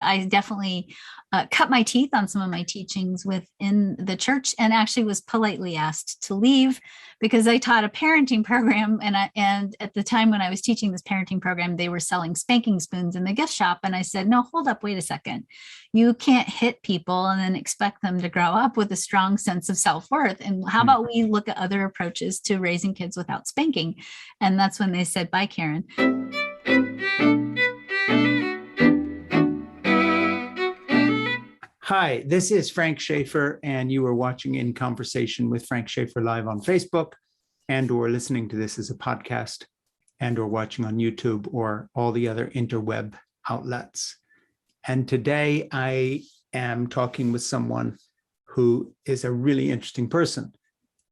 I definitely cut my teeth on some of my teachings within the church, and actually was politely asked to leave because I taught a parenting program. And at the time when I was teaching this parenting program, they were selling spanking spoons in the gift shop. And I said, no, hold up, wait a second. You can't hit people and then expect them to grow up with a strong sense of self-worth. And how about we look at other approaches to raising kids without spanking? And that's when they said, bye, Karen. Hi, this is Frank Schaeffer, and you are watching In Conversation with Frank Schaeffer live on Facebook, and/or listening to this as a podcast, and/or watching on YouTube or all the other interweb outlets. And today I am talking with someone who is a really interesting person,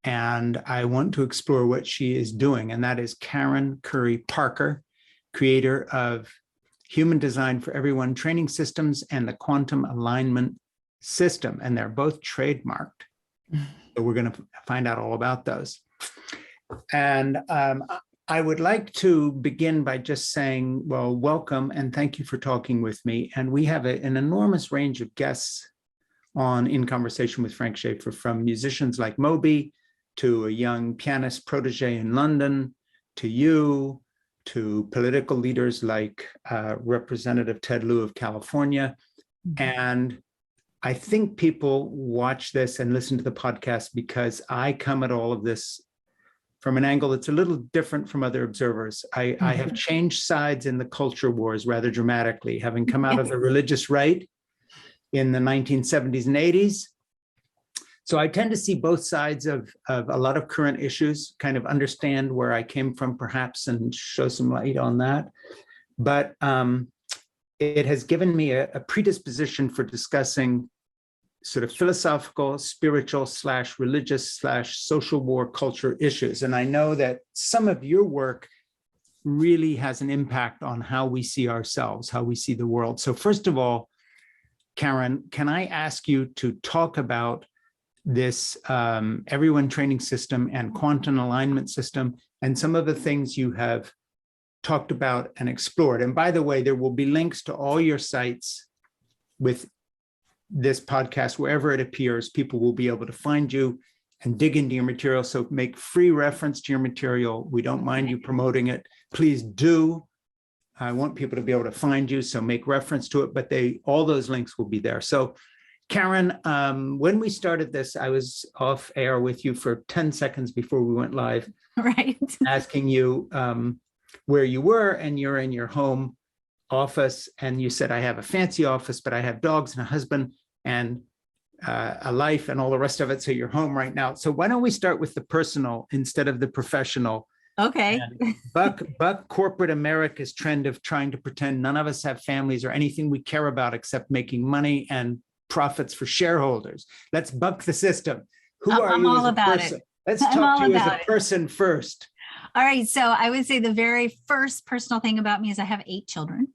and I want to explore what she is doing, and that is Karen Curry Parker, creator of Human Design for Everyone training systems and the Quantum Alignment System, and they're both trademarked. So we're going to find out all about those. And I would like to begin by just saying, well, welcome and thank you for talking with me. And we have an enormous range of guests on In Conversation with Frank Schaeffer, from musicians like Moby to a young pianist protege in London, to you, to political leaders like Representative Ted Lieu of California. And I think people watch this and listen to the podcast because I come at all of this from an angle that's a little different from other observers. I have changed sides in the culture wars rather dramatically, having come out of the religious right in the 1970s and 80s. So I tend to see both sides of a lot of current issues, kind of understand where I came from perhaps and show some light on that. But it has given me a predisposition for discussing sort of philosophical, spiritual / religious / social war culture issues. And I know that some of your work really has an impact on how we see ourselves, how we see the world. So first of all, Karen, can I ask you to talk about this Everyone training system and quantum alignment system and some of the things you have talked about and explored? And by the way, there will be links to all your sites with this podcast. Wherever it appears, people will be able to find you and dig into your material. So make free reference to your material. We don't mind you promoting it. Please do. I want people to be able to find you, so make reference to it, but all those links will be there. So Karen, when we started this, I was off air with you for 10 seconds before we went live, Right. asking you where you were, and you're in your home office, and you said, I have a fancy office, but I have dogs and a husband and a life and all the rest of it, so you're home right now. So why don't we start with the personal instead of the professional? Okay. Buck corporate America's trend of trying to pretend none of us have families or anything we care about except making money and profits for shareholders. Let's buck the system. Who are you as a person? Let's talk to you as a person first. All right. So I would say the very first personal thing about me is I have 8 children.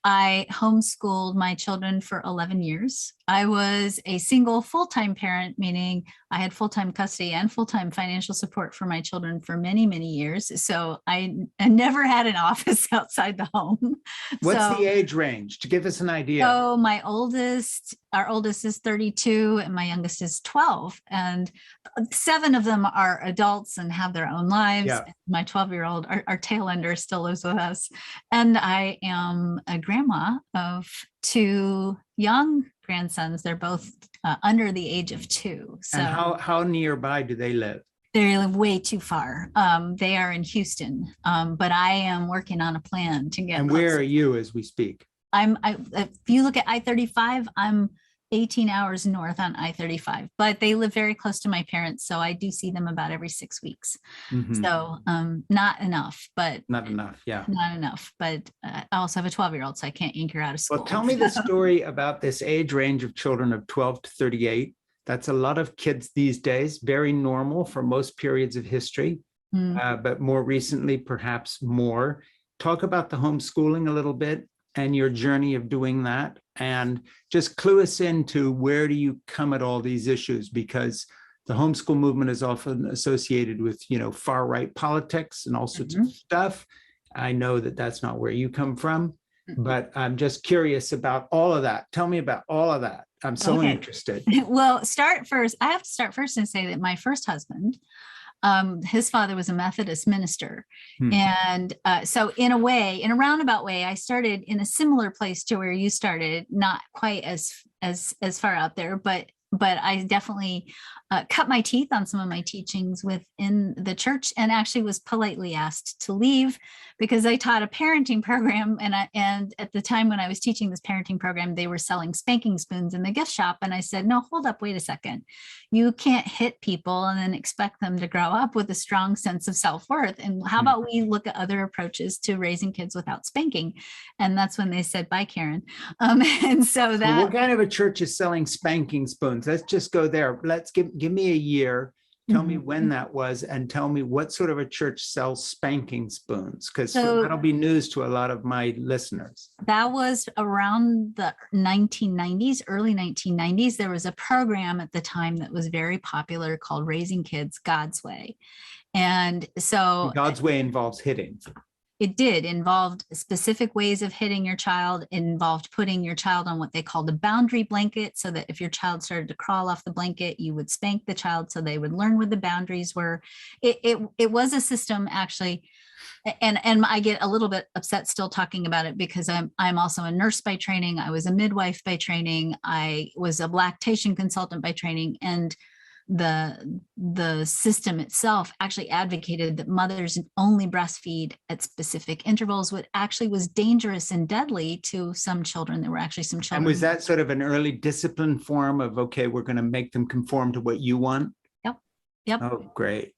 I homeschooled my children for 11 years. I was a single full-time parent, meaning I had full-time custody and full-time financial support for my children for many, many years. So I never had an office outside the home. What's the age range to give us an idea? So our oldest is 32 and my youngest is 12. And 7 of them are adults and have their own lives. Yeah. My 12-year-old, our tail ender, still lives with us. And I am a grandma of 2 young grandsons. They're both under the age of 2. So and how nearby do they live? They live way too far. They are in Houston, but I am working on a plan to get. And closer. Where are you as we speak? If you look at I-35, I'm 18 hours north on I-35, but they live very close to my parents, so I do see them about every 6 weeks. So not enough, but not enough. But I also have a 12-year-old, so I can't yank her out of school. Well, tell me the story about this age range of children of 12 to 38. That's a lot of kids these days, very normal for most periods of history, but more recently, perhaps more. Talk about the homeschooling a little bit and your journey of doing that, and just clue us into where do you come at all these issues, because the homeschool movement is often associated with, far right politics and all sorts of stuff. I know that that's not where you come from. but I'm just curious about all of that. Tell me about all of that. I'm so Okay. interested. Well, I have to start first and say that my first husband, his father was a Methodist minister. Hmm. And so in a way, in a roundabout way, I started in a similar place to where you started, not quite as far out there, but I definitely cut my teeth on some of my teachings within the church, and actually was politely asked to leave because I taught a parenting program. And at the time when I was teaching this parenting program, they were selling spanking spoons in the gift shop. And I said, no, hold up, wait a second. You can't hit people and then expect them to grow up with a strong sense of self-worth. And how about we look at other approaches to raising kids without spanking? And that's when they said, bye, Karen. And so that. What kind of a church is selling spanking spoons? Let's just go there. Let's give me a year. Tell me when that was, and tell me what sort of a church sells spanking spoons, because that'll be news to a lot of my listeners. That was around the 1990s, early 1990s. There was a program at the time that was very popular called Raising Kids God's Way. And so God's Way involves hitting. It involved specific ways of hitting your child. It involved putting your child on what they called a boundary blanket, so that if your child started to crawl off the blanket, you would spank the child so they would learn where the boundaries were. It was a system, actually. And I get a little bit upset still talking about it because I'm also a nurse by training. I was a midwife by training. I was a lactation consultant by training. And the system itself actually advocated that mothers only breastfeed at specific intervals, what actually was dangerous and deadly to some children. There were actually some children. And was that sort of an early discipline form of, okay, we're going to make them conform to what you want? Yep. Oh, great.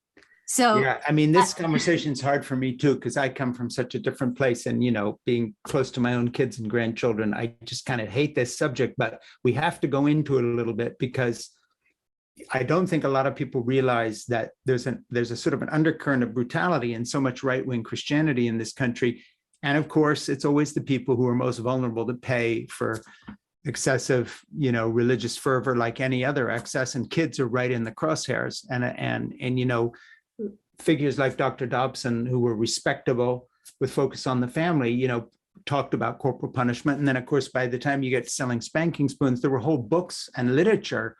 So yeah, I mean, this conversation is hard for me too, because I come from such a different place, and, being close to my own kids and grandchildren, I just kind of hate this subject, but we have to go into it a little bit, because I don't think a lot of people realize that there's a sort of an undercurrent of brutality in so much right-wing Christianity in this country. And of course, it's always the people who are most vulnerable to pay for excessive, religious fervor, like any other excess, and kids are right in the crosshairs. And figures like Dr. Dobson, who were respectable with focus on the family, talked about corporal punishment. And then, of course, by the time you get to selling spanking spoons, there were whole books and literature,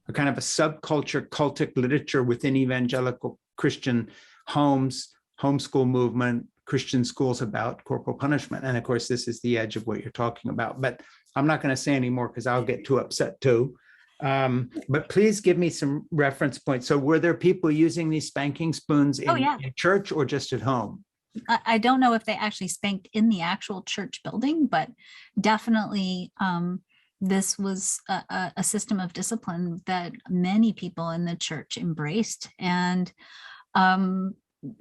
a kind of a subculture, cultic literature within evangelical Christian homes, homeschool movement, Christian schools about corporal punishment. And of course, this is the edge of what you're talking about. But I'm not going to say any more because I'll get too upset too. But please give me some reference points. So were there people using these spanking spoons in church or just at home? I don't know if they actually spanked in the actual church building, but definitely this was a system of discipline that many people in the church embraced and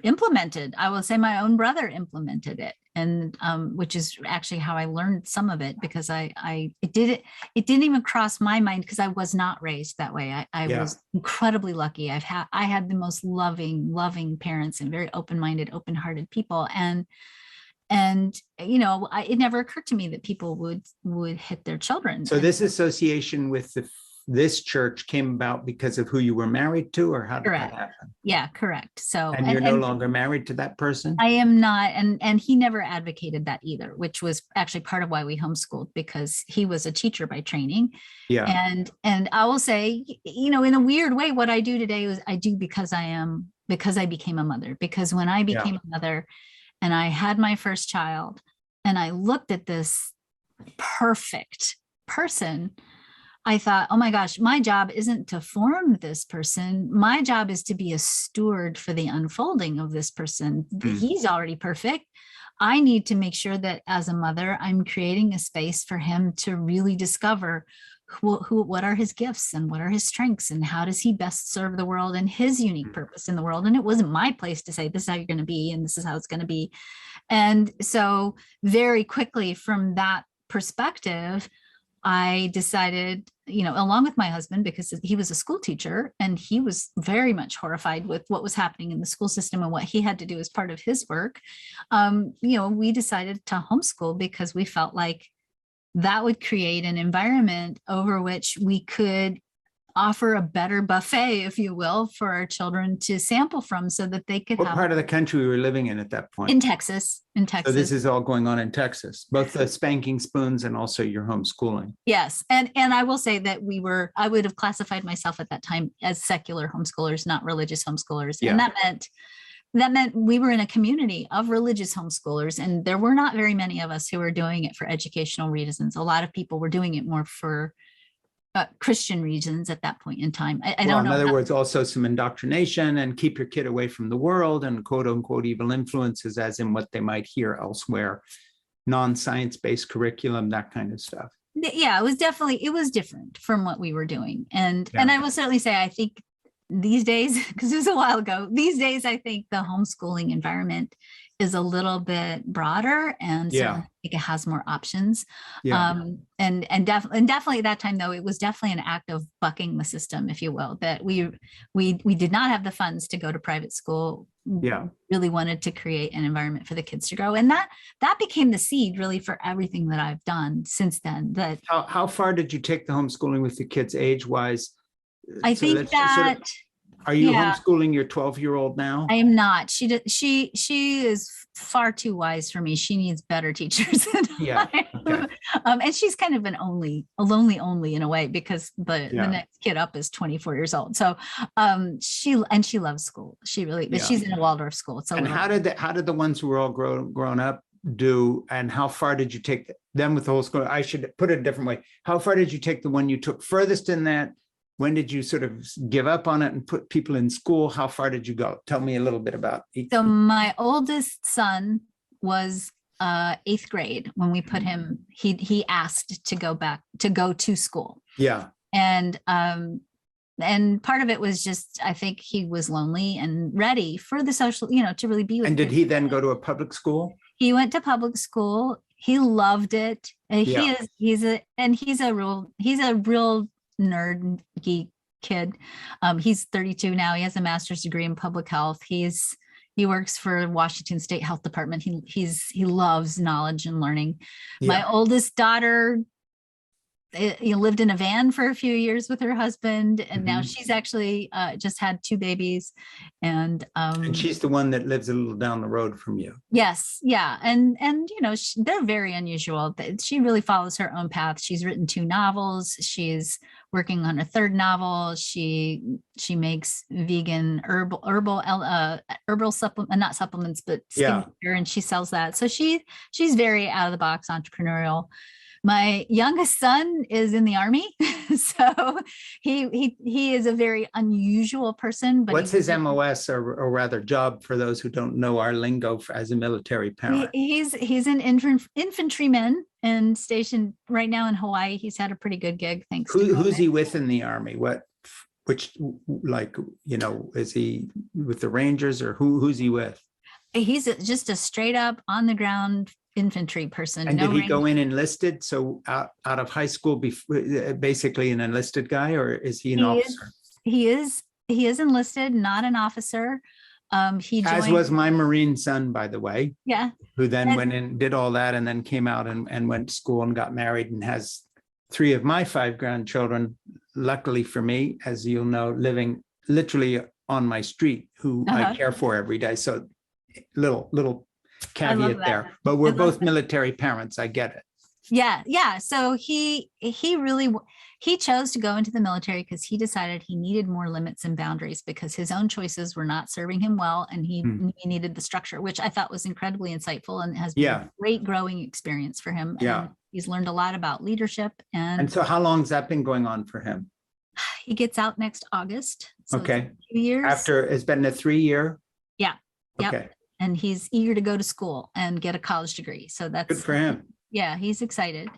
implemented. I will say my own brother implemented it, and which is actually how I learned some of it, because it didn't even cross my mind, because I was not raised that way. I was incredibly lucky. I had the most loving parents and very open-minded, open-hearted people. And it never occurred to me that people would hit their children. So this association with this church came about because of who you were married to, or how did that happen? Yeah, correct. So, and you're no longer married to that person? I am not. And he never advocated that either, which was actually part of why we homeschooled, because he was a teacher by training. Yeah. And I will say, in a weird way, what I do today is I do because I became a mother. Because when I became a mother and I had my first child and I looked at this perfect person, I thought, oh my gosh, my job isn't to form this person. My job is to be a steward for the unfolding of this person. He's already perfect. I need to make sure that as a mother, I'm creating a space for him to really discover what are his gifts and what are his strengths and how does he best serve the world and his unique purpose in the world. And it wasn't my place to say, this is how you're going to be and this is how it's going to be. And so very quickly from that perspective, I decided, along with my husband, because he was a school teacher and he was very much horrified with what was happening in the school system and what he had to do as part of his work. We decided to homeschool because we felt like that would create an environment over which we could offer a better buffet, if you will, for our children to sample from so that they could What have. part of the country we were living in at that point? In Texas. So this is all going on in Texas, both the spanking spoons and also your homeschooling. Yes. And I will say that I would have classified myself at that time as secular homeschoolers, not religious homeschoolers. Yeah. And that meant we were in a community of religious homeschoolers, and there were not very many of us who were doing it for educational reasons. A lot of people were doing it more for Christian reasons at that point in time. I don't know. In other words, also some indoctrination and keep your kid away from the world and quote unquote evil influences, as in what they might hear elsewhere, non-science-based curriculum, that kind of stuff. Yeah, it was different from what we were doing. And I will certainly say, I think these days, because it was a while ago, these days, I think the homeschooling environment is a little bit broader, and so I think it has more options. And definitely at that time, though, it was definitely an act of bucking the system, if you will, that we did not have the funds to go to private school. Really wanted to create an environment for the kids to grow, and that became the seed really for everything that I've done since then. That how far did you take the homeschooling with the kids age-wise? I think that. Are you homeschooling your 12-year-old now? I am not. She is far too wise for me. She needs better teachers. And she's kind of a lonely only in a way, because the next kid up is 24 years old. So she loves school. She really, but she's in a Waldorf school. So how did the ones who were all grown up do, and how far did you take them with the whole school? I should put it a different way. How far did you take the one you took furthest in that? When did you sort of give up on it and put people in school? How far did you go? Tell me a little bit about it. So my oldest son was 8th grade when we put him, he asked to go to school. Yeah. And part of it was just, I think he was lonely and ready for the social, to really be with. And did he then go to a public school? He went to public school. He loved it. And he's a real nerd geek kid. He's 32 now. He has a master's degree in public health. He works for Washington State Health Department. He loves knowledge and learning. My oldest daughter lived in a van for a few years with her husband, and now she's actually just had 2 babies. And she's the one that lives a little down the road from you. Yes, yeah, and they're very unusual. She really follows her own path. She's written 2 novels. She's working on a 3rd novel. She makes vegan herbal supplement, not supplements, but skincare, and she sells that. So she's very out of the box entrepreneurial. My youngest son is in the Army, so he is a very unusual person. But what's his MOS, or rather job, for those who don't know our lingo as a military parent? He's an infantryman and stationed right now in Hawaii. He's had a pretty good gig, thanks. Who's he with in the Army? Is he with the Rangers, or who's he with? He's just a straight up on the ground infantry person. And did he go in enlisted? So out of high school, basically an enlisted guy, or is he an officer? He is enlisted, not an officer. He joined, as was my Marine son, by the way. Yeah. Who then went and did all that, and then came out and went to school and got married, and has 3 of my 5 grandchildren, luckily for me, as you'll know, living literally on my street, who I care for every day. So little caveat there, but we're both military parents. I get it. Yeah. So he chose to go into the military because he decided he needed more limits and boundaries, because his own choices were not serving him well, and he needed the structure, which I thought was incredibly insightful and has been a great growing experience for him. And he's learned a lot about leadership. And so how long has that been going on for him? He gets out next August. So okay. 2 years. After it's been a 3-year? Yeah. Yep. Okay. And he's eager to go to school and get a college degree. So that's good for him. Yeah, he's excited.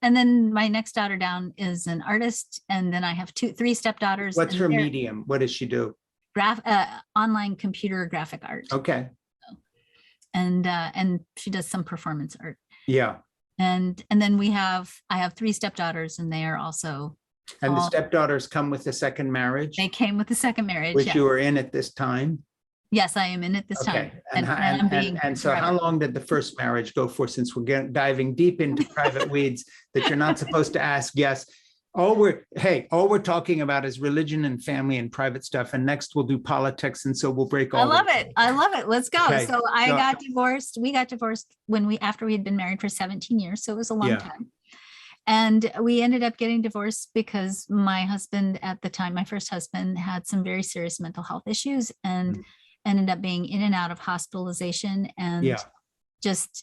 And then my next daughter down is an artist. And then I have 3 stepdaughters. What's her medium? What does she do? Online computer graphic art. Okay. And she does some performance art. Yeah. And then I have 3 stepdaughters, and they are also. And the stepdaughters come with a second marriage? They came with the second marriage. Which you were in at this time? Yes, I am in it this time. And so how long did the first marriage go for, since we're diving deep into private weeds that you're not supposed to ask guests? All we're talking about is religion and family and private stuff. And next we'll do politics. And so we'll break all I love it. I love it. Let's go. Okay. So I So- got divorced. We got divorced after we had been married for 17 years. So it was a long Yeah. time. And we ended up getting divorced because my husband at the time, my first husband, had some very serious mental health issues and ended up being in and out of hospitalization. And Yeah.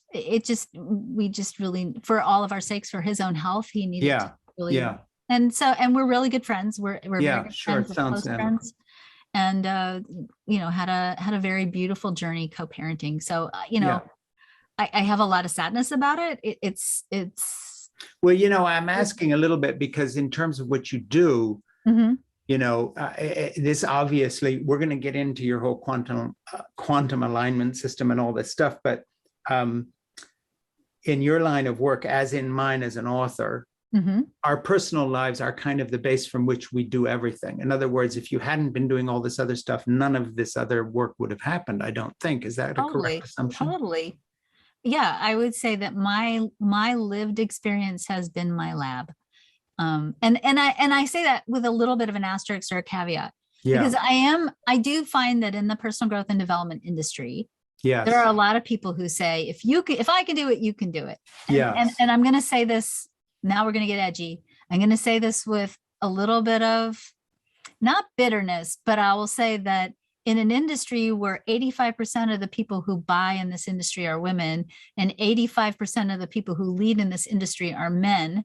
we just really, for all of our sakes, for his own health, he needed Yeah. to really. Yeah. And we're really good friends. We're very good Sure. friends, It sounds close friends. And had a very beautiful journey co-parenting. So I have a lot of sadness about it. It's Well, I'm asking a little bit because in terms of what you do, this obviously, we're going to get into your whole quantum alignment system and all this stuff. But in your line of work, as in mine as an author, our personal lives are kind of the base from which we do everything. In other words, if you hadn't been doing all this other stuff, none of this other work would have happened, I don't think. Is that a correct assumption? Totally. Yeah, I would say that my lived experience has been my lab. And I say that with a little bit of an asterisk or a caveat, because I do find that in the personal growth and development industry, there are a lot of people who say, if I can do it, you can do it. And I'm going to say this, now we're going to get edgy. I'm going to say this with a little bit of, not bitterness, but I will say that in an industry where 85% of the people who buy in this industry are women and 85% of the people who lead in this industry are men,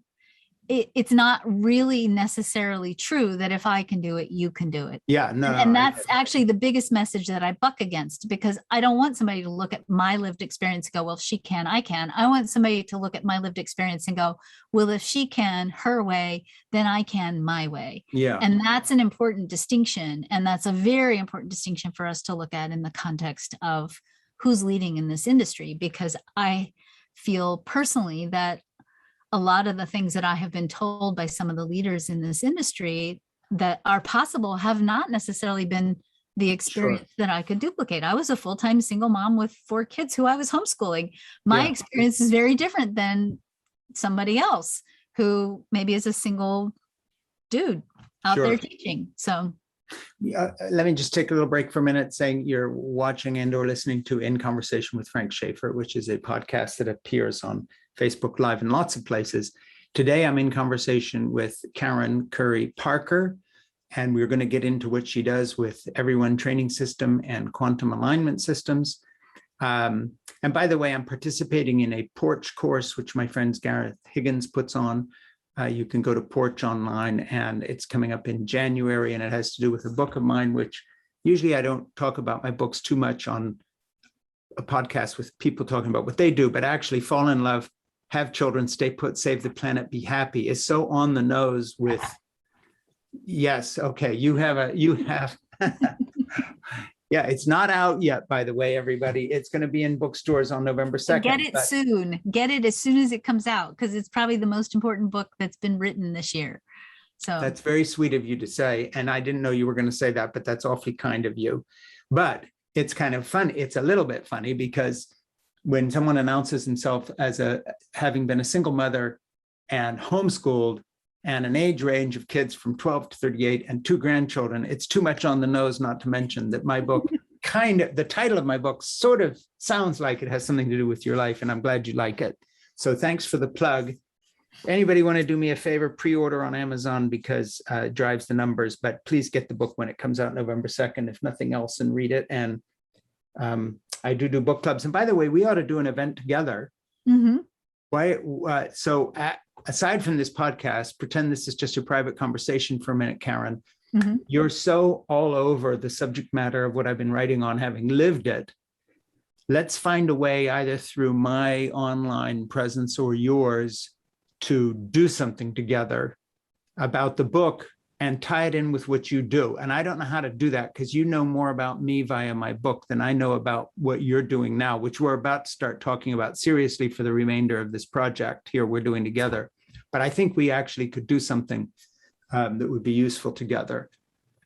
it's not really necessarily true that if I can do it, you can do it. Yeah, no. And that's actually the biggest message that I buck against, because I don't want somebody to look at my lived experience and go, well, if she can, I can. I want somebody to look at my lived experience and go, well, if she can her way, then I can my way. Yeah. And that's an important distinction. And that's a very important distinction for us to look at in the context of who's leading in this industry, because I feel personally that a lot of the things that I have been told by some of the leaders in this industry that are possible have not necessarily been the experience that I could duplicate. I was a full-time single mom with 4 kids who I was homeschooling. My experience is very different than somebody else who maybe is a single dude out there teaching. So let me just take a little break for a minute, saying you're watching and or listening to In Conversation with Frank Schaeffer, which is a podcast that appears on Facebook Live and lots of places. Today, I'm in conversation with Karen Curry Parker, and we're going to get into what she does with Everyone Training System and Quantum Alignment Systems. And by the way, I'm participating in a Porch course, which my friend Gareth Higgins puts on. You can go to Porch online, and it's coming up in January, and it has to do with a book of mine, which usually I don't talk about my books too much on a podcast with people talking about what they do, but actually Fall in Love, Have Children, Stay Put, Save the Planet, Be Happy is so on the nose with, yes, okay, you have, yeah, it's not out yet, by the way, everybody. It's going to be in bookstores on November 2nd. Get it soon. Get it as soon as it comes out, because it's probably the most important book that's been written this year. So that's very sweet of you to say. And I didn't know you were going to say that, but that's awfully kind of you. But it's kind of fun. It's a little bit funny because when someone announces himself as having been a single mother and homeschooled and an age range of kids from 12 to 38 and 2 grandchildren, it's too much on the nose not to mention that my book the title of my book sort of sounds like it has something to do with your life, and I'm glad you like it. So thanks for the plug. Anybody want to do me a favor, pre-order on Amazon, because it drives the numbers, but please get the book when it comes out November 2nd, if nothing else, and read it. And I do book clubs. And by the way, we ought to do an event together. Aside from this podcast, pretend this is just a private conversation for a minute, Karen. You're so all over the subject matter of what I've been writing on, having lived it. Let's find a way, either through my online presence or yours, to do something together about the book and tie it in with what you do. And I don't know how to do that, because you know more about me via my book than I know about what you're doing now, which we're about to start talking about seriously for the remainder of this project here we're doing together. But I think we actually could do something that would be useful together.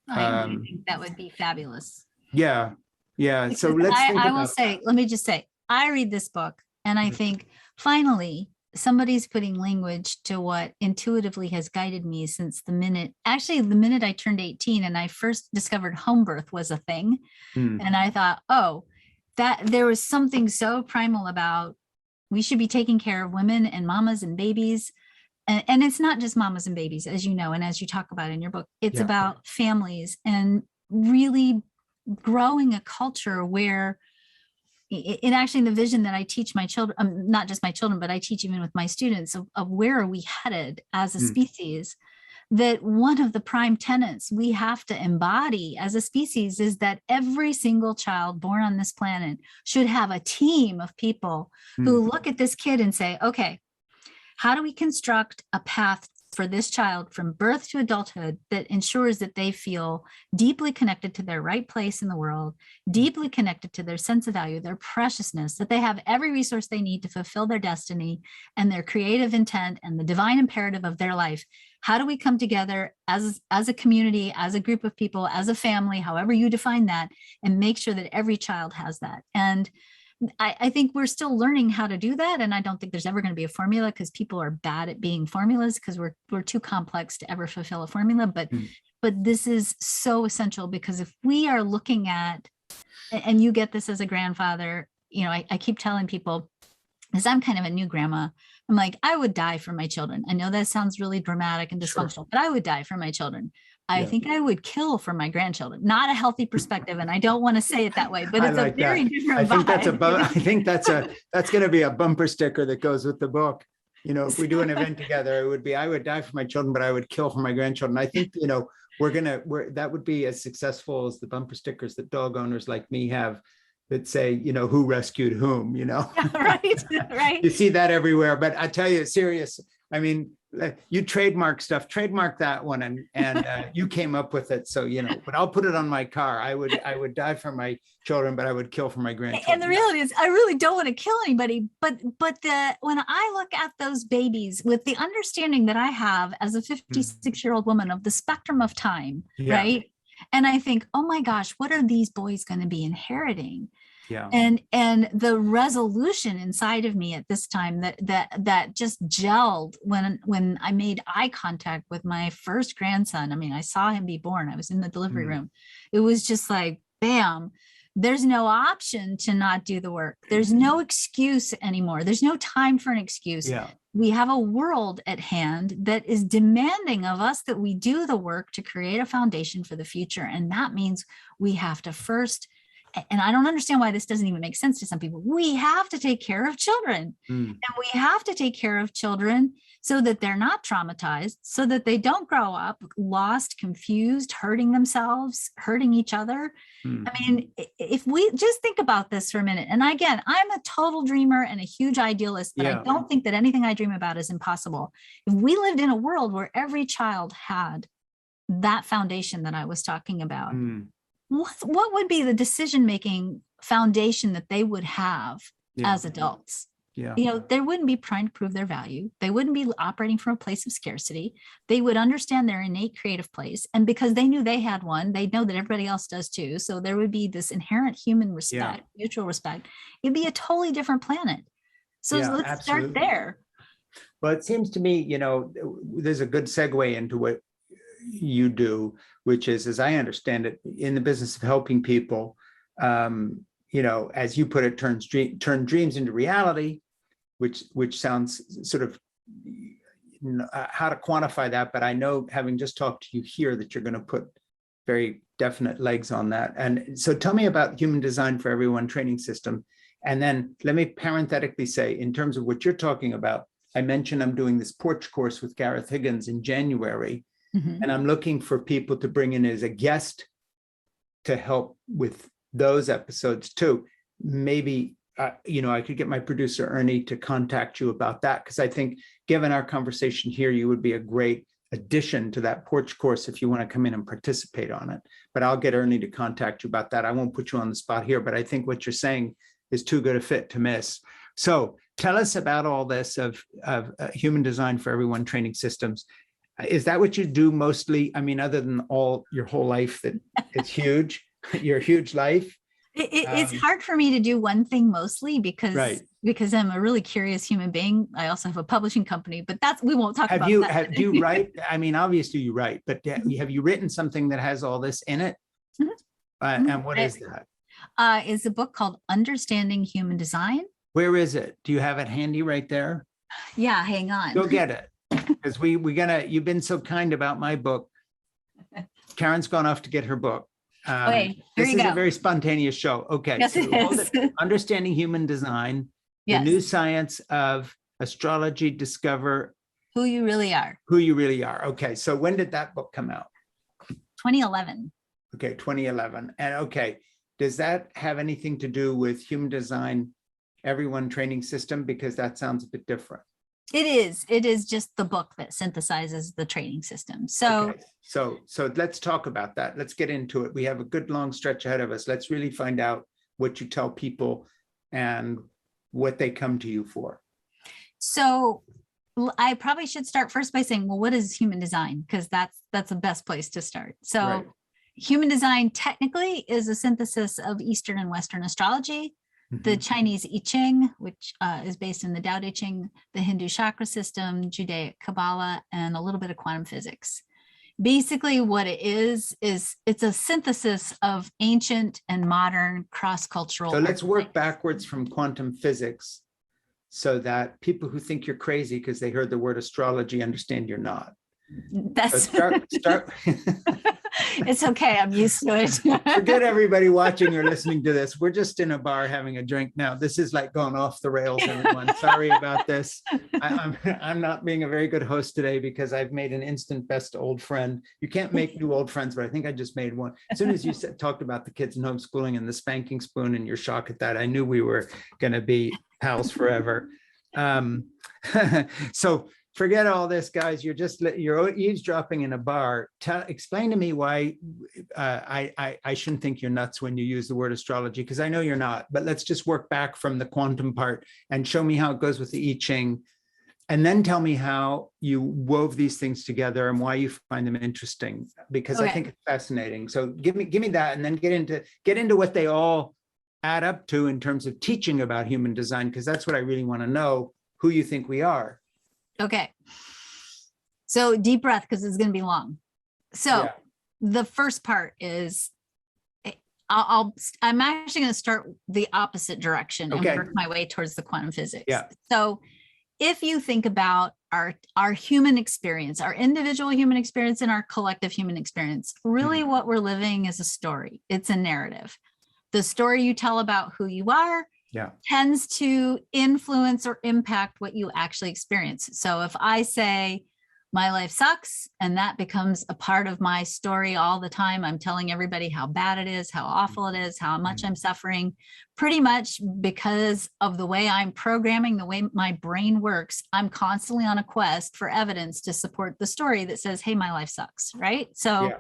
I think that would be fabulous. Yeah. So let me just say, I read this book and I think, finally, somebody's putting language to what intuitively has guided me since the minute I turned 18 and I first discovered home birth was a thing. And I thought, oh, that there was something so primal about we should be taking care of women and mamas and babies. And it's not just mamas and babies, as you know, and as you talk about in your book, it's about families and really growing a culture where it actually, in the vision that I teach my children, not just my children, but I teach even with my students of where are we headed as a species, that one of the prime tenets we have to embody as a species is that every single child born on this planet should have a team of people who look at this kid and say, okay, how do we construct a path for this child from birth to adulthood that ensures that they feel deeply connected to their right place in the world, deeply connected to their sense of value, their preciousness, that they have every resource they need to fulfill their destiny and their creative intent and the divine imperative of their life. How do we come together as a community, as a group of people, as a family, however you define that, and make sure that every child has that? And I think we're still learning how to do that. And I don't think there's ever going to be a formula because people are bad at being formulas because we're too complex to ever fulfill a formula. But this is so essential because if we are looking at, and you get this as a grandfather, I keep telling people, because I'm kind of a new grandma, I'm like, I would die for my children. I know that sounds really dramatic and dysfunctional, but I would die for my children. I think I would kill for my grandchildren. Not a healthy perspective, and I don't want to say it that way, but it's like a very different vibe. I think that's going to be a bumper sticker that goes with the book. If we do an event together, it would be, I would die for my children, but I would kill for my grandchildren. I think, that would be as successful as the bumper stickers that dog owners like me have that say, who rescued whom, Right. You see that everywhere. But I tell you, serious, I mean, you trademark that one, and you came up with it. So, but I'll put it on my car. I would die for my children, but I would kill for my grandchildren. And the reality is I really don't want to kill anybody, but when I look at those babies with the understanding that I have as a 56-year-old woman of the spectrum of time, right? And I think, oh my gosh, what are these boys going to be inheriting? Yeah. And the resolution inside of me at this time that just gelled when I made eye contact with my first grandson. I mean, I saw him be born. I was in the delivery room. It was just like, bam, there's no option to not do the work. There's no excuse anymore. There's no time for an excuse. Yeah. We have a world at hand that is demanding of us that we do the work to create a foundation for the future. And that means we have to first, and I don't understand why this doesn't even make sense to some people, we have to take care of children. And we have to take care of children so that they're not traumatized, so that they don't grow up lost, confused, hurting themselves, hurting each other. I mean, if we just think about this for a minute, and again, I'm a total dreamer and a huge idealist, but I don't think that anything I dream about is impossible. If we lived in a world where every child had that foundation that I was talking about, what would be the decision-making foundation that they would have as adults? They wouldn't be trying to prove their value. They wouldn't be operating from a place of scarcity. They would understand their innate creative place. And because they knew they had one, they know that everybody else does too. So there would be this inherent human respect, mutual respect. It'd be a totally different planet. So let's start there. Well, it seems to me, there's a good segue into what you do, which is, as I understand it, in the business of helping people, as you put it, turn dreams into reality, which sounds sort of how to quantify that. But I know, having just talked to you here, that you're going to put very definite legs on that. And so tell me about Human Design for Everyone training system. And then let me parenthetically say, in terms of what you're talking about, I mentioned I'm doing this porch course with Gareth Higgins in January. And I'm looking for people to bring in as a guest to help with those episodes too. Maybe, I could get my producer, Ernie, to contact you about that, because I think, given our conversation here, you would be a great addition to that porch course if you want to come in and participate on it. But I'll get Ernie to contact you about that. I won't put you on the spot here, but I think what you're saying is too good a fit to miss. So tell us about all this of Human Design for Everyone training systems. Is that what you do mostly? I mean, other than your whole life that it's huge, your huge life? It's hard for me to do one thing mostly because, because I'm a really curious human being. I also have a publishing company, but we won't talk about that. Do you write? I mean, obviously you write, but Mhm. have you written something that has all this in it? Mhm. And what is that? It's a book called Understanding Human Design. Where is it? Do you have it handy right there? Yeah, hang on. Go get it. Because you've been so kind about my book. Karen's gone off to get her book. Okay, this is a very spontaneous show. Okay. Yes, it is. Understanding Human Design, the new science of astrology, discover who you really are. Who you really are. Okay. So when did that book come out? 2011. Okay, 2011. And okay, does that have anything to do with Human Design Everyone training system? Because that sounds a bit different. It is. It is just the book that synthesizes the training system. So, okay. So let's talk about that. Let's get into it. We have a good long stretch ahead of us. Let's really find out what you tell people and what they come to you for. So I probably should start first by saying, well, what is human design? Because that's the best place to start. So right. Human design technically is a synthesis of Eastern and Western astrology, the Chinese I Ching, which is based in the Tao Te Ching, the Hindu chakra system, Judaic Kabbalah, and a little bit of quantum physics. Basically what it is it's a synthesis of ancient and modern cross-cultural. So let's work backwards from quantum physics so that people who think you're crazy because they heard the word astrology understand you're not. That's so start. It's okay. I'm used to it. Forget everybody watching or listening to this. We're just in a bar having a drink now. This is like going off the rails, everyone. Sorry about this. I'm not being a very good host today because I've made an instant best old friend. You can't make new old friends, but I think I just made one. As soon as you talked about the kids and homeschooling and the spanking spoon and your shock at that, I knew we were going to be pals forever. So forget all this, guys. You're eavesdropping in a bar. Explain to me why I shouldn't think you're nuts when you use the word astrology, because I know you're not. But let's just work back from the quantum part and show me how it goes with the I Ching, and then tell me how you wove these things together and why you find them interesting. Because I think it's fascinating. So give me that, and then get into what they all add up to in terms of teaching about human design, because that's what I really want to know. Who you think we are. Okay. So deep breath, because it's going to be long. So the first part is I'm actually going to start the opposite direction and work my way towards the quantum physics. Yeah. So if you think about our human experience, our individual human experience and our collective human experience, really what we're living is a story. It's a narrative. The story you tell about who you are tends to influence or impact what you actually experience. So if I say my life sucks and that becomes a part of my story all the time, I'm telling everybody how bad it is, how awful it is, how much I'm suffering, pretty much because of the way I'm programming, the way my brain works, I'm constantly on a quest for evidence to support the story that says, hey, my life sucks, right? So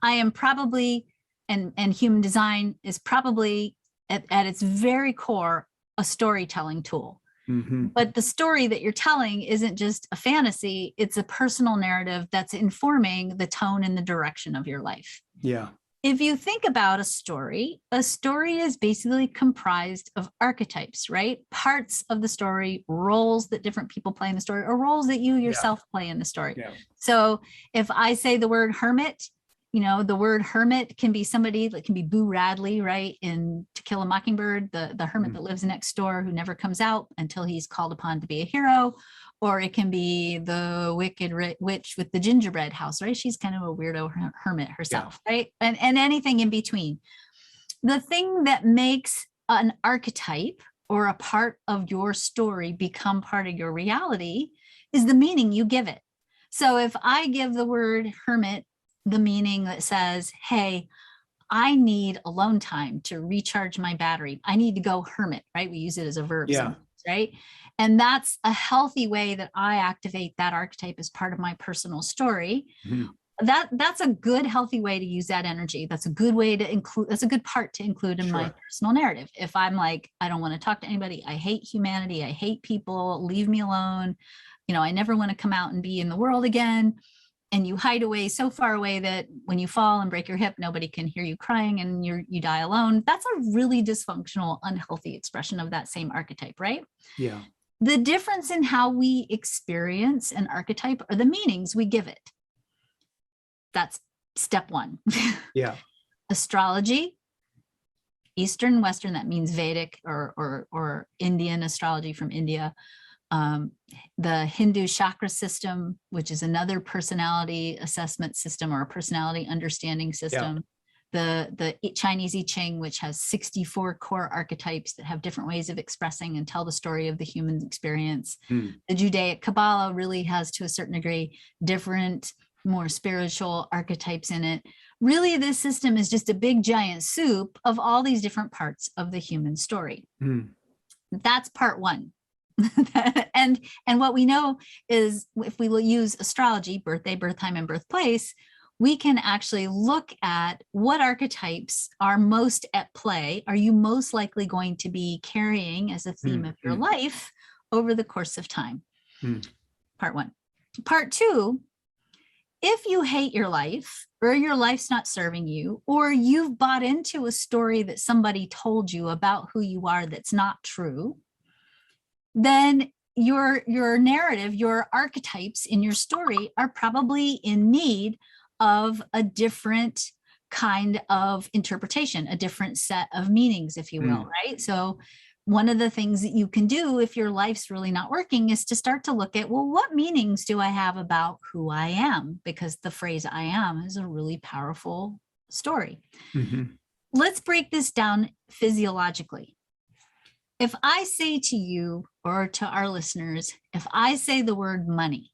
I am probably, and human design is probably at its very core, a storytelling tool. But the story that you're telling isn't just a fantasy, it's a personal narrative that's informing the tone and the direction of your life. Yeah. If you think about a story is basically comprised of archetypes, right? Parts of the story, roles that different people play in the story, or roles that you yourself play in the story. Yeah. So if I say the word hermit, the word hermit can be somebody that can be Boo Radley, right? In To Kill a Mockingbird, the hermit that lives next door who never comes out until he's called upon to be a hero. Or it can be the wicked witch with the gingerbread house, right? She's kind of a weirdo hermit herself, right? And anything in between. The thing that makes an archetype or a part of your story become part of your reality is the meaning you give it. So if I give the word hermit the meaning that says, hey, I need alone time to recharge my battery. I need to go hermit, right? We use it as a verb, right? And that's a healthy way that I activate that archetype as part of my personal story. That's a good, healthy way to use that energy. That's a good way to include, that's a good part to include in my personal narrative. If I'm like, I don't want to talk to anybody, I hate humanity, I hate people, leave me alone, I never want to come out and be in the world again. and you hide away so far away that when you fall and break your hip, nobody can hear you crying and you die alone. That's a really dysfunctional, unhealthy expression of that same archetype, right? Yeah. The difference in how we experience an archetype are the meanings we give it. That's step one. Yeah. Astrology, Eastern, Western, that means Vedic or Indian astrology from India. The Hindu chakra system, which is another personality assessment system or a personality understanding system. The Chinese I Ching, which has 64 core archetypes that have different ways of expressing and tell the story of the human experience. The Judaic Kabbalah really has, to a certain degree, different, more spiritual archetypes in it. Really, this system is just a big giant soup of all these different parts of the human story. That's part one. and what we know is if we will use astrology, birthday, birth time, and birthplace, we can actually look at what archetypes are most at play. Are you most likely going to be carrying as a theme of your life over the course of time? Part one. Part two, if you hate your life or your life's not serving you, or you've bought into a story that somebody told you about who you are that's not true, then your narrative, your archetypes in your story are probably in need of a different kind of interpretation, a different set of meanings, if you will, right? So one of the things that you can do if your life's really not working is to start to look at, well, what meanings do I have about who I am? Because the phrase I am is a really powerful story. Let's break this down physiologically. If I say to you or to our listeners, if I say the word money,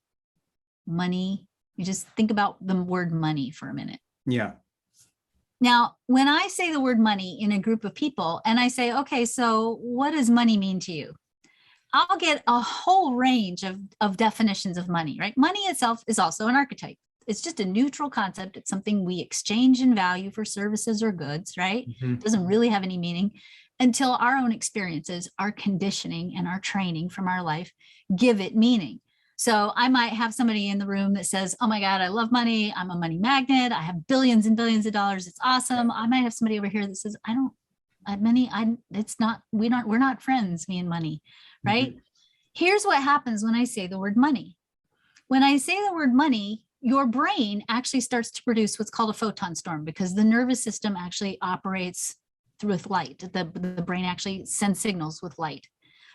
you just think about the word money for a minute. Yeah. Now, when I say the word money in a group of people and I say, okay, so what does money mean to you? I'll get a whole range of definitions of money, right? Money itself is also an archetype. It's just a neutral concept. It's something we exchange in value for services or goods, right? It doesn't really have any meaning until our own experiences, our conditioning, and our training from our life give it meaning. So I might have somebody in the room that says, oh my God, I love money. I'm a money magnet. I have billions and billions of dollars. It's awesome. I might have somebody over here that says, we're not friends, me and money, right? Here's what happens when I say the word money. When I say the word money, your brain actually starts to produce what's called a photon storm because the nervous system actually operates with light. The brain actually sends signals with light.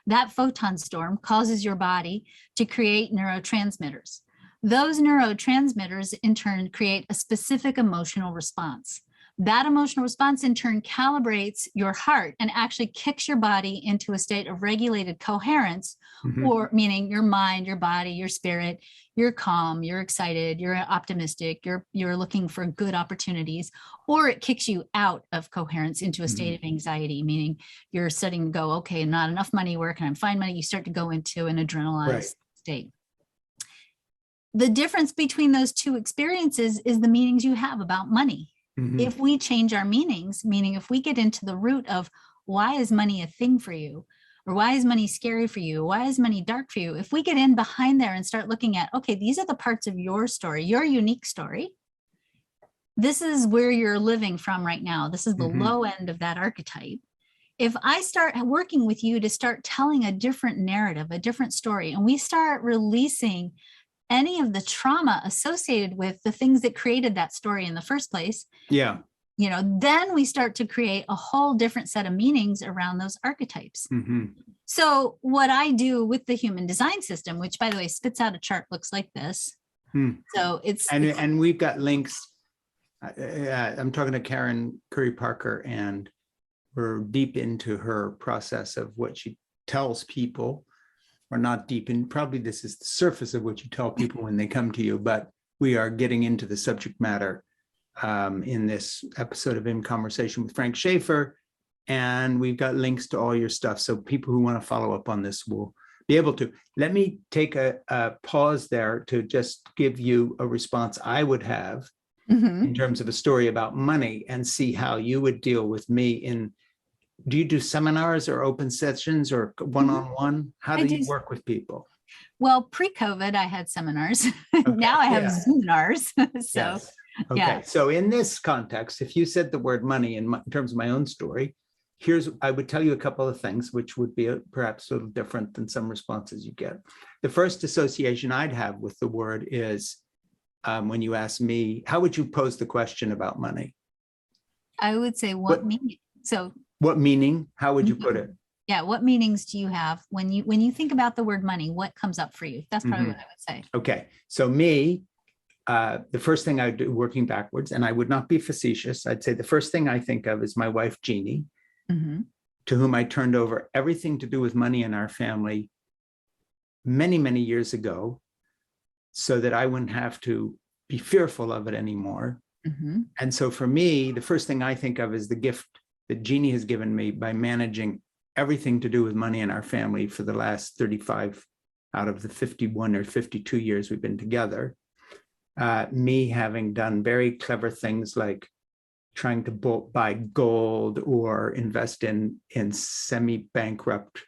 That photon storm causes your body to create neurotransmitters. Those neurotransmitters in turn create a specific emotional response. That emotional response in turn calibrates your heart and actually kicks your body into a state of regulated coherence, or meaning your mind, your body, your spirit, you're calm, you're excited, you're optimistic, you're looking for good opportunities, or it kicks you out of coherence into a state of anxiety, meaning you're starting to go, okay, not enough money, where can I find money? You start to go into an adrenalized state. The difference between those two experiences is the meanings you have about money. If we change our meanings, meaning if we get into the root of why is money a thing for you, or why is money scary for you, why is money dark for you, if we get in behind there and start looking at, okay, these are the parts of your story, your unique story. This is where you're living from right now. This is the low end of that archetype. If I start working with you to start telling a different narrative, a different story, and we start releasing any of the trauma associated with the things that created that story in the first place, then we start to create a whole different set of meanings around those archetypes. So what I do with the human design system, which by the way, spits out a chart, looks like this. So and we've got links. I'm talking to Karen Curry Parker, and we're deep into her process of what she tells people. Or not deep in, probably this is the surface of what you tell people when they come to you, but we are getting into the subject matter in this episode of In Conversation with Frank Schaeffer, and we've got links to all your stuff. So people who want to follow up on this will be able to. Let me take a pause there to just give you a response I would have in terms of a story about money and see how you would deal with me in. Do you do seminars or open sessions or one-on-one? How do you work with people? Well, pre-COVID, I had seminars. Now I have yeah. Zoomers. So, Yes. Okay. yeah. So in this context, if you said the word money in terms of my own story, I would tell you a couple of things, which would be perhaps a little different than some responses you get. The first association I'd have with the word is when you ask me, how would you pose the question about money? I would say what meaning? So what meaning? How would you put it? Yeah, what meanings do you have when you think about the word money? What comes up for you? That's probably what I would say. Okay. So me, the first thing I do working backwards, and I would not be facetious, I'd say the first thing I think of is my wife, Jeannie, to whom I turned over everything to do with money in our family many, many years ago, so that I wouldn't have to be fearful of it anymore. And so for me, the first thing I think of is the gift that Jeannie has given me by managing everything to do with money in our family for the last 35 out of the 51 or 52 years we've been together. Me having done very clever things like trying to buy gold or invest in semi-bankrupt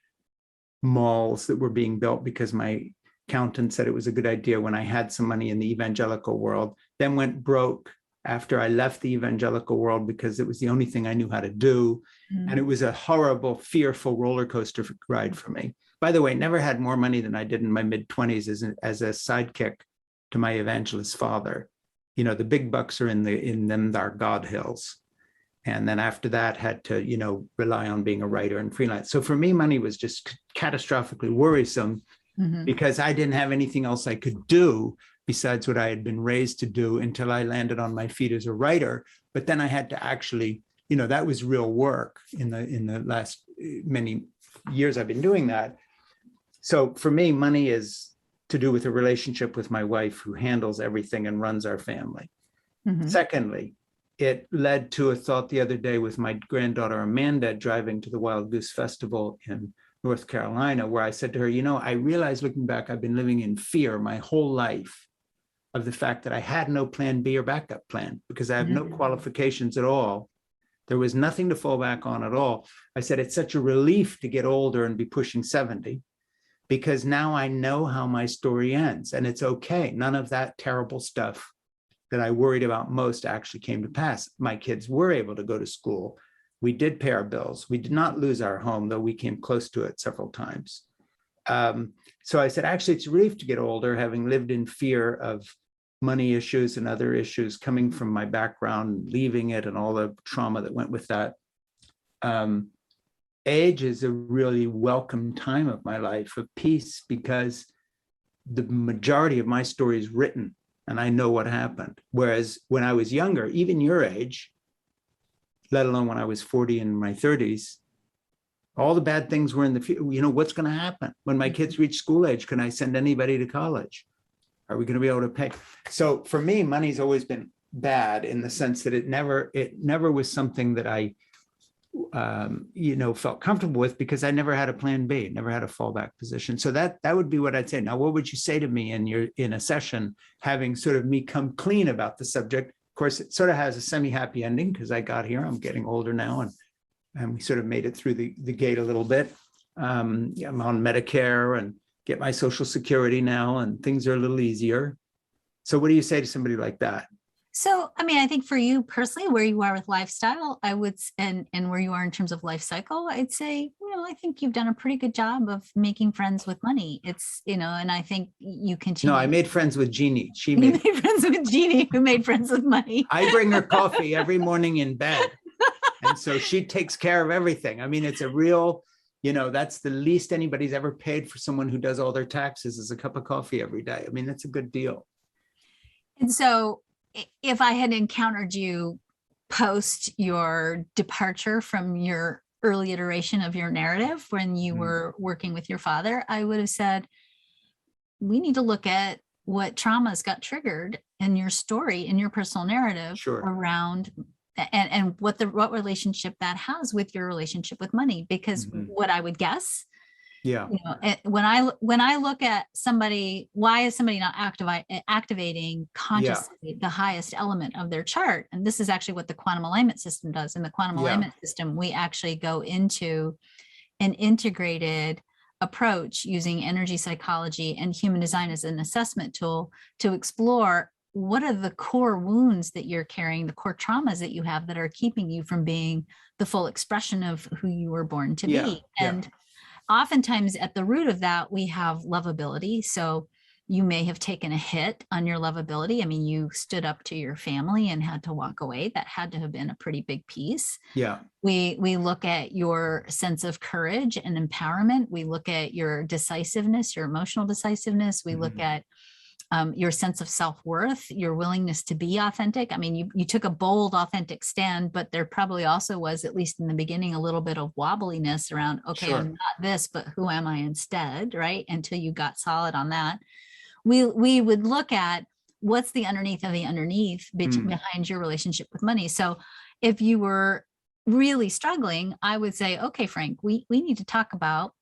malls that were being built because my accountant said it was a good idea when I had some money in the evangelical world, then went broke after I left the evangelical world because it was the only thing I knew how to do. And it was a horrible, fearful roller coaster ride for me. By the way, never had more money than I did in my mid-20s as a sidekick to my evangelist father. You know, the big bucks are in them our God hills. And then after that had to, you know, rely on being a writer and freelance. So for me, money was just catastrophically worrisome because I didn't have anything else I could do besides what I had been raised to do until I landed on my feet as a writer. But then I had to actually, you know, that was real work in the last many years I've been doing that. So for me, money is to do with a relationship with my wife who handles everything and runs our family. Secondly, it led to a thought the other day with my granddaughter, Amanda, driving to the Wild Goose Festival in North Carolina, where I said to her, you know, I realized looking back, I've been living in fear my whole life of the fact that I had no plan B or backup plan because I have no qualifications at all. There was nothing to fall back on at all. I said, it's such a relief to get older and be pushing 70 because now I know how my story ends and it's okay. None of that terrible stuff that I worried about most actually came to pass. My kids were able to go to school. We did pay our bills. We did not lose our home, though we came close to it several times. So I said, actually, it's a relief to get older, having lived in fear of money issues and other issues coming from my background, leaving it and all the trauma that went with that. Age is a really welcome time of my life of peace because the majority of my story is written and I know what happened. Whereas when I was younger, even your age, let alone when I was 40 in my 30s, all the bad things were in the future. You know, what's going to happen when my kids reach school age? Can I send anybody to college? Are we going to be able to pay? So for me, money's always been bad in the sense that it never was something that I, you know, felt comfortable with because I never had a plan B, never had a fallback position. So that would be what I'd say. Now, what would you say to me in a session, having sort of me come clean about the subject? Of course, it sort of has a semi-happy ending because I got here. I'm getting older now, and we sort of made it through the gate a little bit. I'm on Medicare and get my Social Security now, and things are a little easier. So what do you say to somebody like that? So, I mean, I think for you personally, where you are with lifestyle, I would, and where you are in terms of life cycle, I'd say, you know, I think you've done a pretty good job of making friends with money. It's, you know, and I think you continue. No, I made friends with Jeannie. You made friends with Jeannie, who made friends with money. I bring her coffee every morning in bed. And so she takes care of everything. I mean, it's a real, you know, that's the least anybody's ever paid for someone who does all their taxes is a cup of coffee every day. I mean, that's a good deal. And so if I had encountered you post your departure from your early iteration of your narrative when you were working with your father, I would have said, we need to look at what traumas got triggered in your story, in your personal narrative around and what relationship that has with your relationship with money. Because what I would guess, you know, when I look at somebody, why is somebody not activating consciously the highest element of their chart? And this is actually what the quantum alignment system does. In the quantum alignment system, we actually go into an integrated approach using energy psychology and human design as an assessment tool to explore what are the core wounds that you're carrying, the core traumas that you have that are keeping you from being the full expression of who you were born to be. And oftentimes at the root of that, we have lovability. So you may have taken a hit on your lovability. I mean, you stood up to your family and had to walk away. That had to have been a pretty big piece. Yeah. We look at your sense of courage and empowerment. We look at your decisiveness, your emotional decisiveness. We look at your sense of self-worth, your willingness to be authentic. I mean, you took a bold, authentic stand, but there probably also was, at least in the beginning, a little bit of wobbliness around, okay, Sure. I'm not this, but who am I instead, right? Until you got solid on that. We would look at what's the underneath of the underneath behind your relationship with money. So if you were really struggling, I would say, okay, Frank, we need to talk about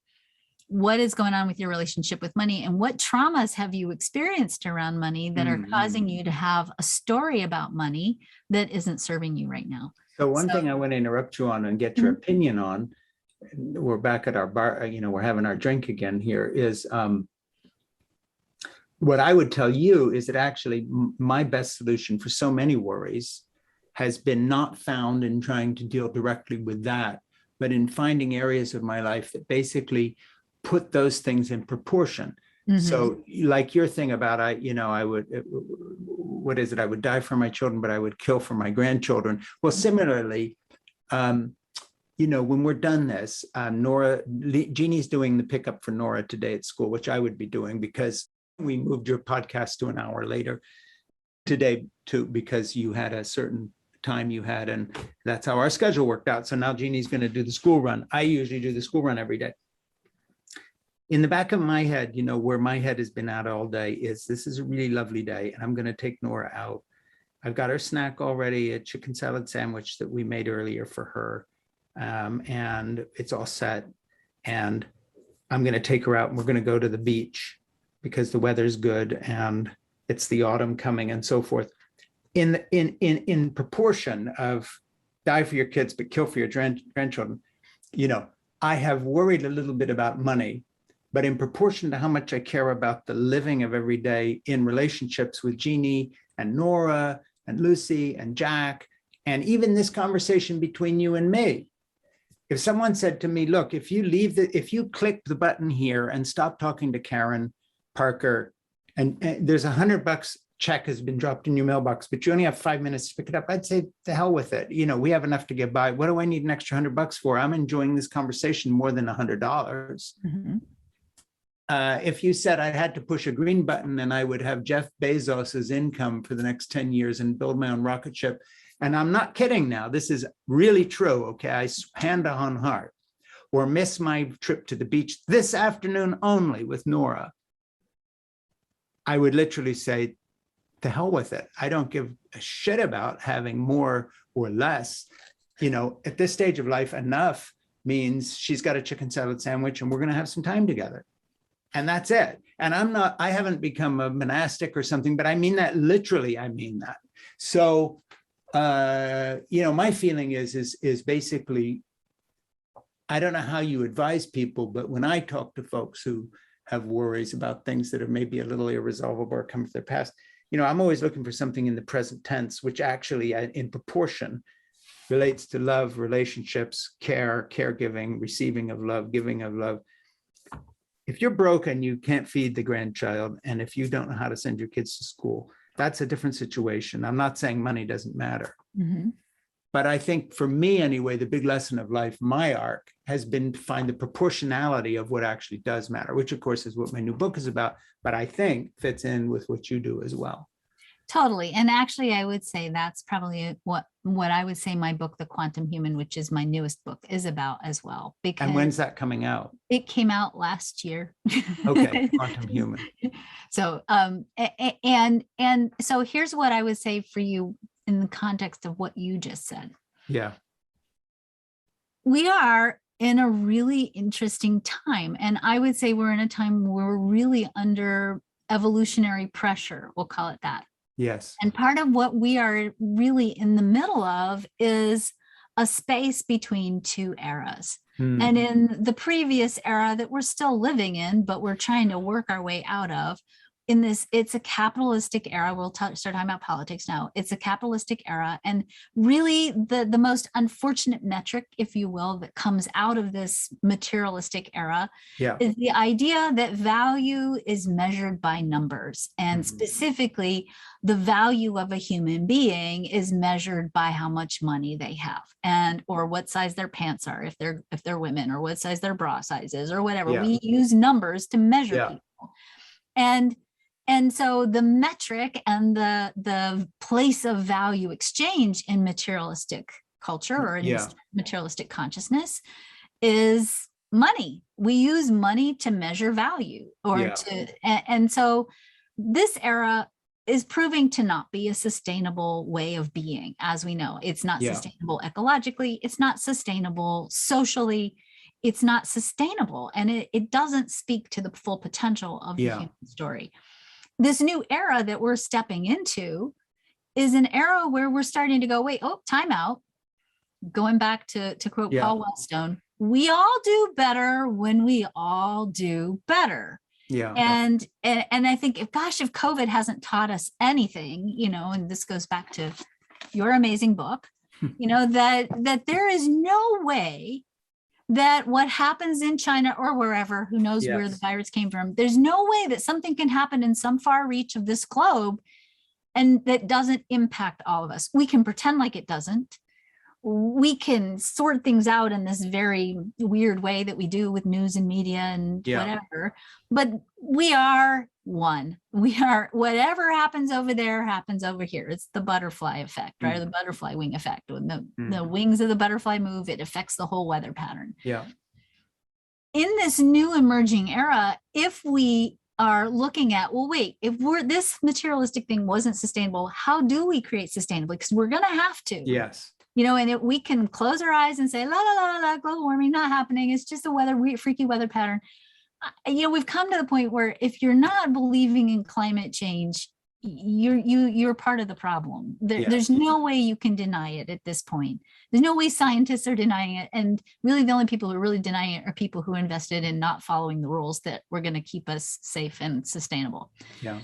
what is going on with your relationship with money and what traumas have you experienced around money that are causing you to have a story about money that isn't serving you right now. So one thing I want to interrupt you on and get your opinion on, we're back at our bar, we're having our drink again here, is what I would tell you is that actually my best solution for so many worries has been not found in trying to deal directly with that, but in finding areas of my life that basically put those things in proportion. So like your thing about, I would die for my children, but I would kill for my grandchildren. Well, similarly, when we're done this, Jeannie's doing the pickup for Nora today at school, which I would be doing because we moved your podcast to an hour later today too, because you had a certain time you had, and that's how our schedule worked out. So now Jeannie's going to do the school run. I usually do the school run every day. In the back of my head, where my head has been at all day is this is a really lovely day and I'm going to take Nora out. I've got her snack already, a chicken salad sandwich that we made earlier for her. And it's all set. And I'm going to take her out and we're going to go to the beach because the weather's good and it's the autumn coming and so forth. In proportion of die for your kids, but kill for your grandchildren, I have worried a little bit about money, but in proportion to how much I care about the living of every day in relationships with Jeannie and Nora and Lucy and Jack, and even this conversation between you and me. If someone said to me, look, if you click the button here and stop talking to Karen Parker, and there's $100 check has been dropped in your mailbox, but you only have 5 minutes to pick it up, I'd say to hell with it. We have enough to get by. What do I need an extra $100 for? I'm enjoying this conversation more than $100. If you said I had to push a green button and I would have Jeff Bezos's income for the next 10 years and build my own rocket ship, and I'm not kidding now, this is really true, okay, I hand on heart, or miss my trip to the beach this afternoon only with Nora, I would literally say, to hell with it. I don't give a shit about having more or less. At this stage of life, enough means she's got a chicken salad sandwich and we're going to have some time together. And that's it. And I haven't become a monastic or something, but I mean that literally, I mean that. So, my feeling is basically, I don't know how you advise people, but when I talk to folks who have worries about things that are maybe a little irresolvable or come from their past, I'm always looking for something in the present tense, which actually in proportion relates to love, relationships, care, caregiving, receiving of love, giving of love. If you're broken, you can't feed the grandchild. And if you don't know how to send your kids to school, that's a different situation. I'm not saying money doesn't matter. But I think for me anyway, the big lesson of life, my arc, has been to find the proportionality of what actually does matter, which of course is what my new book is about, but I think fits in with what you do as well. Totally. And actually, I would say that's probably what I would say my book, The Quantum Human, which is my newest book, is about as well. Because and when's that coming out? It came out last year. Okay, Quantum Human. So, and so here's what I would say for you in the context of what you just said. Yeah. We are in a really interesting time. And I would say we're in a time where we're really under evolutionary pressure. We'll call it that. Yes. And part of what we are really in the middle of is a space between two eras. Mm. And in the previous era that we're still living in, but we're trying to work our way out of, in this, it's a capitalistic era. We'll start talking about politics now. It's a capitalistic era. And really the most unfortunate metric, if you will, that comes out of this materialistic era Yeah. is the idea that value is measured by numbers. And specifically, the value of a human being is measured by how much money they have, and or what size their pants are if they're women, or what size their bra size is, or whatever. Yeah. We use numbers to measure Yeah. people. And so the metric and the place of value exchange in materialistic culture, or in this materialistic consciousness, is money. We use money to measure value, or and so this era is proving to not be a sustainable way of being. As we know, it's not sustainable ecologically, it's not sustainable socially, it's not sustainable, and it doesn't speak to the full potential of the human story. This new era that we're stepping into is an era where we're starting to go, wait, time out. Going back to quote Paul Wellstone, we all do better when we all do better. Yeah. And I think if COVID hasn't taught us anything, and this goes back to your amazing book, that there is no way that what happens in China or wherever, who knows where the virus came from, there's no way that something can happen in some far reach of this globe and that doesn't impact all of us. We can pretend like it doesn't. We can sort things out in this very weird way that we do with news and media and whatever, but we are one. We are, whatever happens over there happens over here. It's the butterfly effect, right? The butterfly wing effect. When the wings of the butterfly move, it affects the whole weather pattern. Yeah. In this new emerging era, if we are looking at, well, wait, if this materialistic thing wasn't sustainable, how do we create sustainably? Because we're going to have to. Yes. And we can close our eyes and say, la, la, la, la, global warming, not happening. It's just a freaky weather pattern. We've come to the point where if you're not believing in climate change, you're part of the problem. There's no way you can deny it at this point. There's no way scientists are denying it. And really the only people who are really denying it are people who invested in not following the rules that were going to keep us safe and sustainable. Yeah.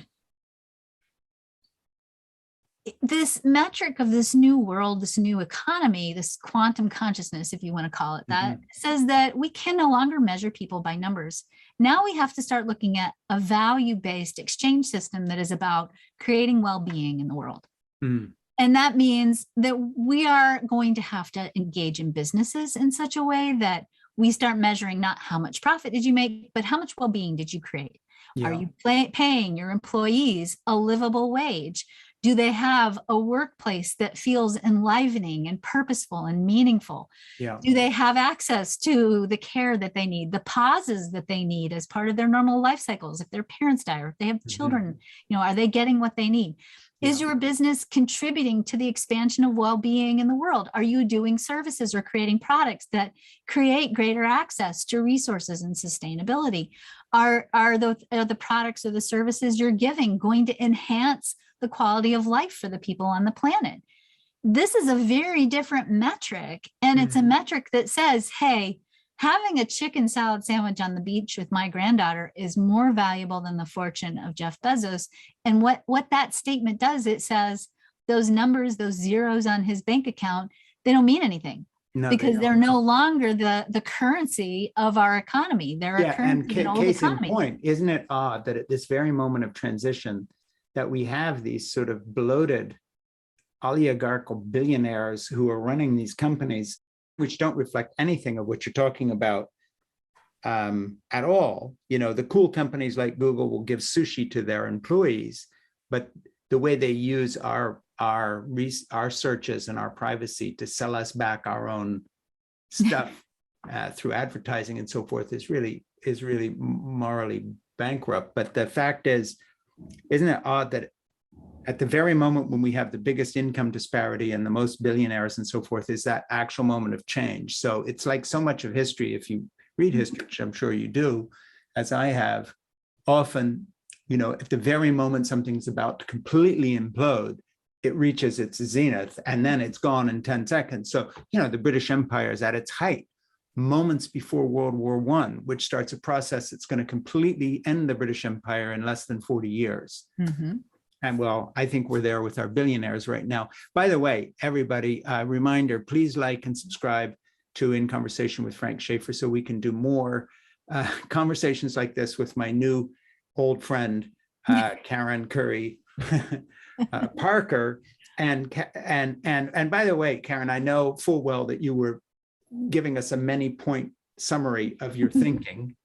This metric of this new world, this new economy, this quantum consciousness, if you want to call it that, says that we can no longer measure people by numbers. Now we have to start looking at a value-based exchange system that is about creating well-being in the world. And that means that we are going to have to engage in businesses in such a way that we start measuring not how much profit did you make, but how much well-being did you create? Are you paying your employees a livable wage? Do they have a workplace that feels enlivening and purposeful and meaningful? Yeah. Do they have access to the care that they need, the pauses that they need as part of their normal life cycles? If their parents die or if they have children, are they getting what they need? Is your business contributing to the expansion of well-being in the world? Are you doing services or creating products that create greater access to resources and sustainability? Are the products or the services you're giving going to enhance the quality of life for the people on the planet? This is a very different metric. And it's a metric that says, hey, having a chicken salad sandwich on the beach with my granddaughter is more valuable than the fortune of Jeff Bezos. And what that statement does, it says those numbers, those zeros on his bank account, they don't mean anything. No, because they're no longer the currency of our economy. They're a currency in old case economy. In point, isn't it odd that at this very moment of transition that we have these sort of bloated oligarchical billionaires who are running these companies, which don't reflect anything of what you're talking about at all. The cool companies like Google will give sushi to their employees, but the way they use our searches and our privacy to sell us back our own stuff through advertising and so forth is really morally bankrupt. But the fact is, isn't it odd that at the very moment when we have the biggest income disparity and the most billionaires and so forth is that actual moment of change? So it's like so much of history, if you read history, which I'm sure you do, as I have, often, at the very moment something's about to completely implode, it reaches its zenith and then it's gone in 10 seconds. So, the British Empire is at its height moments before World War I, which starts a process that's going to completely end the British Empire in less than 40 years. Mm-hmm. And well, I think we're there with our billionaires right now. By the way, everybody, reminder, please like and subscribe to In Conversation with Frank Schaeffer so we can do more conversations like this with my new old friend, Karen Curry Parker. And by the way, Karen, I know full well that you were giving us a many point summary of your thinking.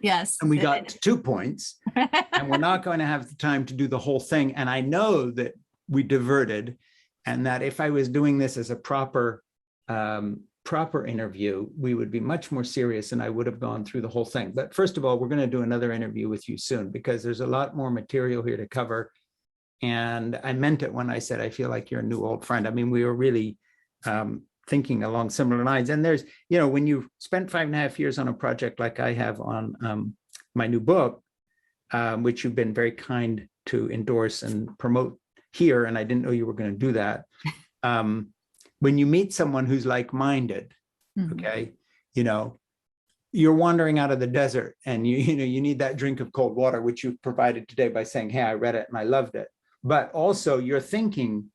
Yes. And we got to 2 points, and we're not going to have the time to do the whole thing. And I know that we diverted, and that if I was doing this as a proper interview, we would be much more serious and I would have gone through the whole thing. But first of all, we're going to do another interview with you soon because there's a lot more material here to cover. And I meant it when I said, I feel like you're a new old friend. I mean, we were really thinking along similar lines. And there's, when you spent 5.5 years on a project like I have on my new book, which you've been very kind to endorse and promote here, and I didn't know you were going to do that. When you meet someone who's like-minded, okay, you're wandering out of the desert and you need that drink of cold water, which you've provided today by saying, hey, I read it and I loved it. But also your thinking,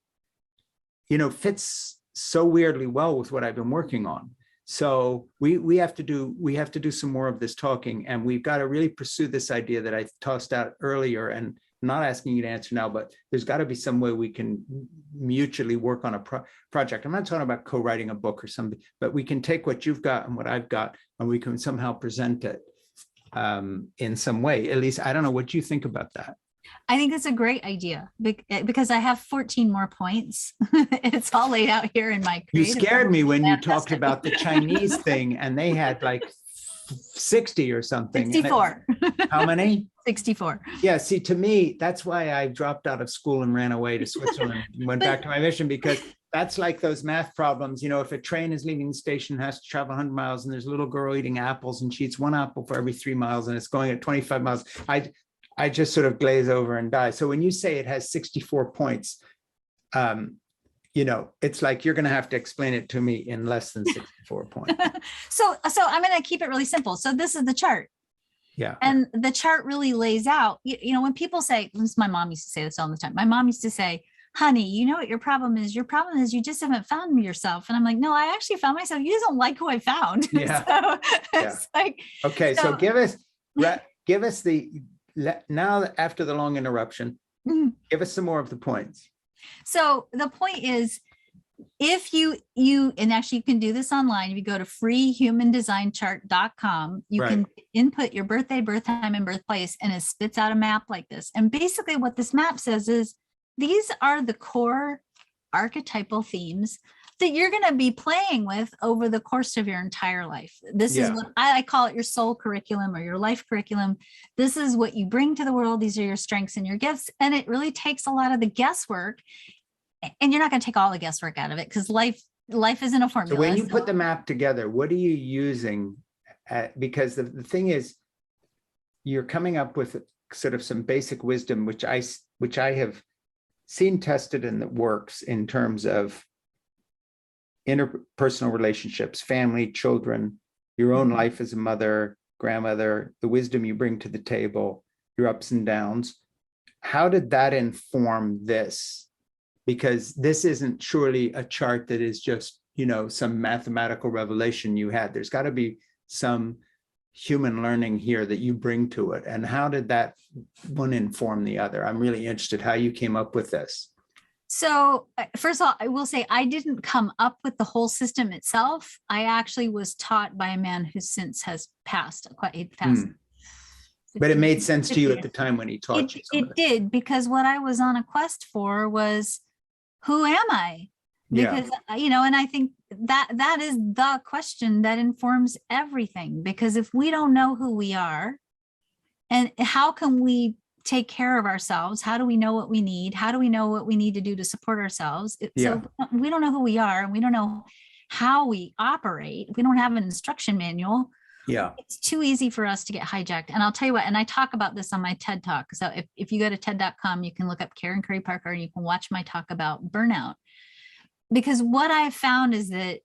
fits so weirdly well with what I've been working on. So we have to do some more of this talking, and we've got to really pursue this idea that I tossed out earlier, and I'm not asking you to answer now, but there's got to be some way we can mutually work on a project. I'm not talking about co-writing a book or something, but we can take what you've got and what I've got, and we can somehow present it in some way. At least, I don't know what you think about that. I think it's a great idea because I have 14 more points. It's all laid out here in my You scared me when you talked about the Chinese thing, and they had like 60 or something. 64. How many? 64. Yeah, see, to me, that's why I dropped out of school and ran away to Switzerland and went back to my mission, because that's like those math problems. If a train is leaving the station, has to travel 100 miles, and there's a little girl eating apples, and she eats 1 apple for every 3 miles, and it's going at 25 miles. I just sort of glaze over and die. So when you say it has 64 points, it's like you're going to have to explain it to me in less than 64 points. So I'm going to keep it really simple. So this is the chart. Yeah. And the chart really lays out, when people say, my mom used to say this all the time. My mom used to say, honey, you know what your problem is? Your problem is you just haven't found yourself. And I'm like, no, I actually found myself. You just don't like who I found. Yeah. So it's like, okay. So give us now, after the long interruption, give us some more of the points. So the point is, if you and actually you can do this online, if you go to freehumandesignchart.com, you can input your birthday, birth time, and birthplace, and it spits out a map like this. And basically what this map says is, these are the core archetypal themes that you're going to be playing with over the course of your entire life. This is what I call it, your soul curriculum or your life curriculum. This is what you bring to the world. These are your strengths and your gifts. And it really takes a lot of the guesswork, and you're not going to take all the guesswork out of it, because life isn't a formula. So when you put the map together, what are you using? Because the thing is, you're coming up with sort of some basic wisdom, which I have seen tested and that works in terms of interpersonal relationships, family, children, your own life as a mother, grandmother, the wisdom you bring to the table, your ups and downs. How did that inform this? Because this isn't surely a chart that is just, some mathematical revelation you had. There's got to be some human learning here that you bring to it. And how did that one inform the other? I'm really interested how you came up with this. So first of all, I will say I didn't come up with the whole system itself. I actually was taught by a man who since has passed. But it made sense to you at the time when he taught you. It did, because what I was on a quest for was, who am I? Because, and I think that is the question that informs everything, because if we don't know who we are, and how can we take care of ourselves? How do we know what we need? How do we know what we need to do to support ourselves? So we don't know who we are, and we don't know how we operate. We don't have an instruction manual. Yeah, it's too easy for us to get hijacked. And I'll tell you what, and I talk about this on my TED Talk. So if you go to TED.com, you can look up Karen Curry Parker and you can watch my talk about burnout. Because what I've found is that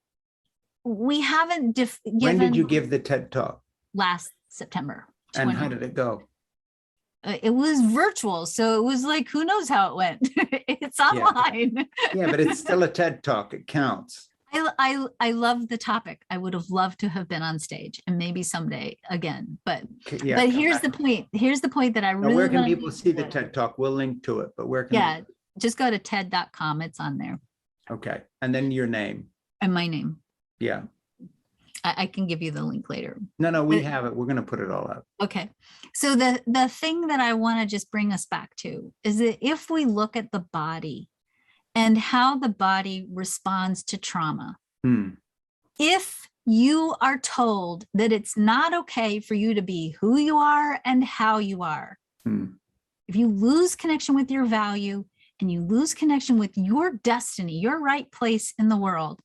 we haven't When did you given give the TED Talk? last September. And 20. how did it go? It was virtual, so it was like, who knows how it went? It's online. Yeah, but it's still a TED Talk. It counts. I love the topic. I would have loved to have been on stage, and maybe someday again. But Yeah. but here's the point. Here's the point that I Now, really where can want to people see the TED Talk? We'll link to it, but where can Yeah, just go to TED.com. It's on there. Okay. And then your name. And my name. Yeah. I can give you the link later. No, we have it. We're going to put it all up. Okay. So the thing that I want to just bring us back to is that if we look at the body and how the body responds to trauma, if you are told that it's not okay for you to be who you are and how you are, if you lose connection with your value and you lose connection with your destiny, your right place in the world,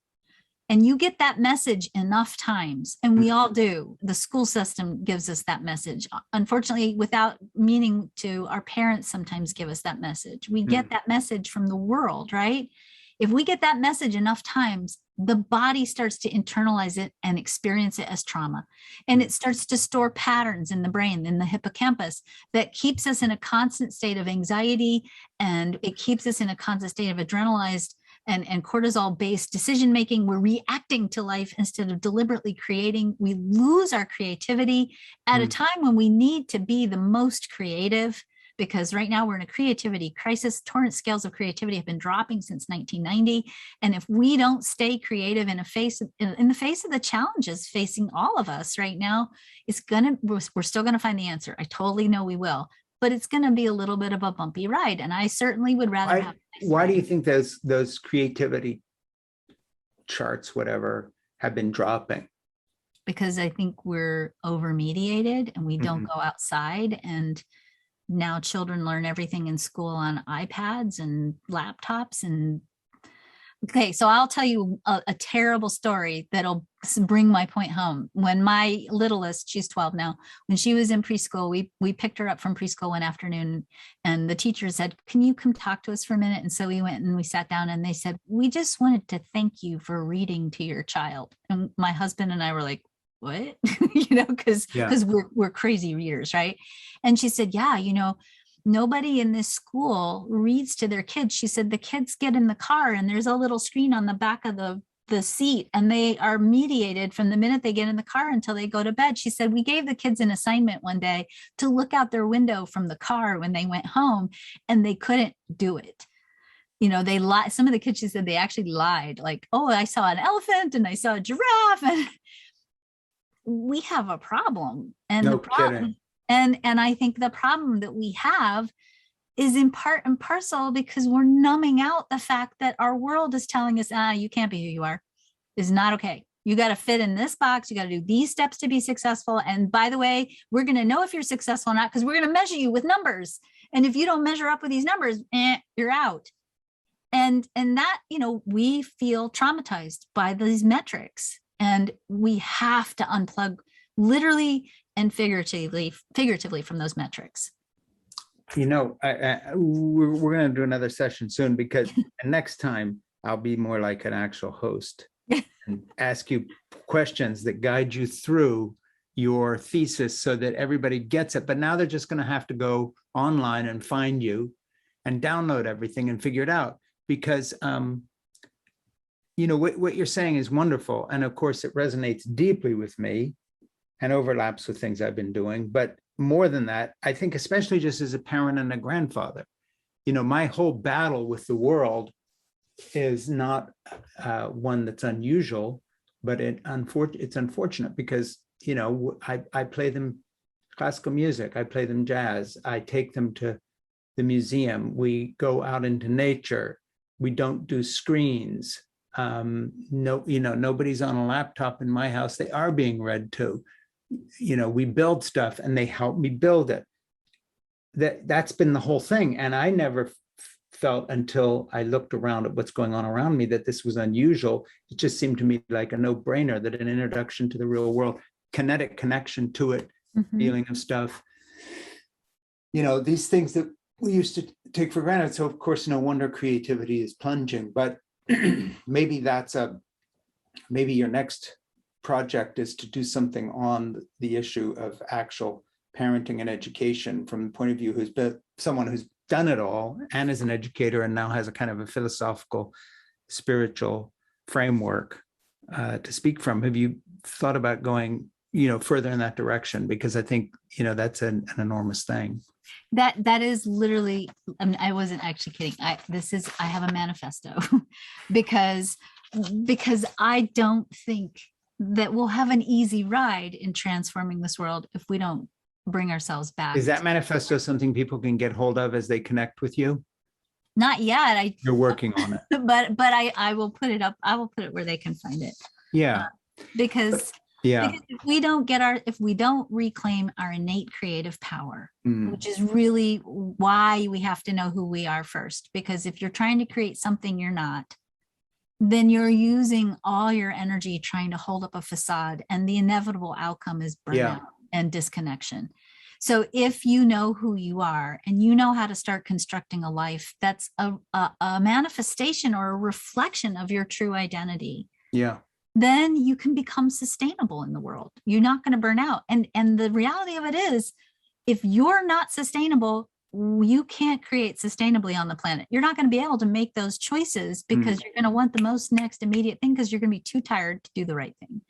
and you get that message enough times, and we all do, the school system gives us that message. Unfortunately, without meaning to, our parents sometimes give us that message. We get that message from the world, right? If we get that message enough times, the body starts to internalize it and experience it as trauma. And it starts to store patterns in the brain, in the hippocampus, that keeps us in a constant state of anxiety, and it keeps us in a constant state of adrenalized and cortisol-based decision-making. We're reacting to life instead of deliberately creating. We lose our creativity at a time when we need to be the most creative, because right now we're in a creativity crisis. Torrent scales of creativity have been dropping since 1990. And if we don't stay creative in the face of the challenges facing all of us right now, we're still gonna find the answer. I totally know we will, but it's gonna be a little bit of a bumpy ride. And I certainly would rather have. Why do you think those creativity charts, whatever, have been dropping? Because I think we're over mediated and we don't go outside, and now children learn everything in school on iPads and laptops. And okay, so I'll tell you a terrible story that'll bring my point home. When my littlest, she's 12 now, when she was in preschool, we picked her up from preschool one afternoon, and the teacher said, "Can you come talk to us for a minute?" And so we went and we sat down, and they said, "We just wanted to thank you for reading to your child." And my husband and I were like, "What?" because we're crazy readers, right? And she said, "Yeah, nobody in this school reads to their kids." She said, "The kids get in the car and there's a little screen on the back of the seat, and they are mediated from the minute they get in the car until they go to bed." She said, "We gave the kids an assignment one day to look out their window from the car when they went home, and they couldn't do it." They lied. Some of the kids, she said, they actually lied, like, "Oh, I saw an elephant and I saw a giraffe." And we have a problem. And no the problem kidding. And I think the problem that we have is in part and parcel because we're numbing out the fact that our world is telling us, you can't be who you are. It's not okay. You got to fit in this box. You got to do these steps to be successful. And by the way, we're going to know if you're successful or not because we're going to measure you with numbers. And if you don't measure up with these numbers, you're out. And that, we feel traumatized by these metrics. And we have to unplug literally and figuratively from those metrics. We're going to do another session soon, because next time I'll be more like an actual host and ask you questions that guide you through your thesis so that everybody gets it. But now they're just going to have to go online and find you and download everything and figure it out, because what you're saying is wonderful. And of course, it resonates deeply with me and overlaps with things I've been doing. But more than that, I think, especially just as a parent and a grandfather, my whole battle with the world is not one that's unusual, but it's unfortunate because, I play them classical music, I play them jazz, I take them to the museum, we go out into nature, we don't do screens. Nobody's on a laptop in my house. They are being read to. We build stuff and they help me build it. That's been the whole thing. And I never felt until I looked around at what's going on around me that this was unusual. It just seemed to me like a no-brainer that an introduction to the real world, kinetic connection to it, feeling of stuff, these things that we used to take for granted. So of course, no wonder creativity is plunging, but maybe that's a maybe your next project is to do something on the issue of actual parenting and education from the point of view who's been someone who's done it all and is an educator and now has a kind of a philosophical, spiritual framework to speak from. Have you thought about going, further in that direction? Because I think, that's an enormous thing. That is literally, I mean, I wasn't actually kidding. I have a manifesto because I don't think that we'll have an easy ride in transforming this world if we don't bring ourselves back. Is that manifesto something people can get hold of as they connect with you? Not yet. You're working on it. But I will put it up. I will put it where they can find it. Yeah. Because if we don't reclaim our innate creative power, which is really why we have to know who we are first. Because if you're trying to create something you're not, then you're using all your energy trying to hold up a facade, and the inevitable outcome is burnout and disconnection. So if you know who you are and you know how to start constructing a life that's a manifestation or a reflection of your true identity, then you can become sustainable in the world. You're not going to burn out. And the reality of it is, if you're not sustainable, you can't create sustainably on the planet. You're not going to be able to make those choices because you're going to want the most next immediate thing because you're going to be too tired to do the right thing.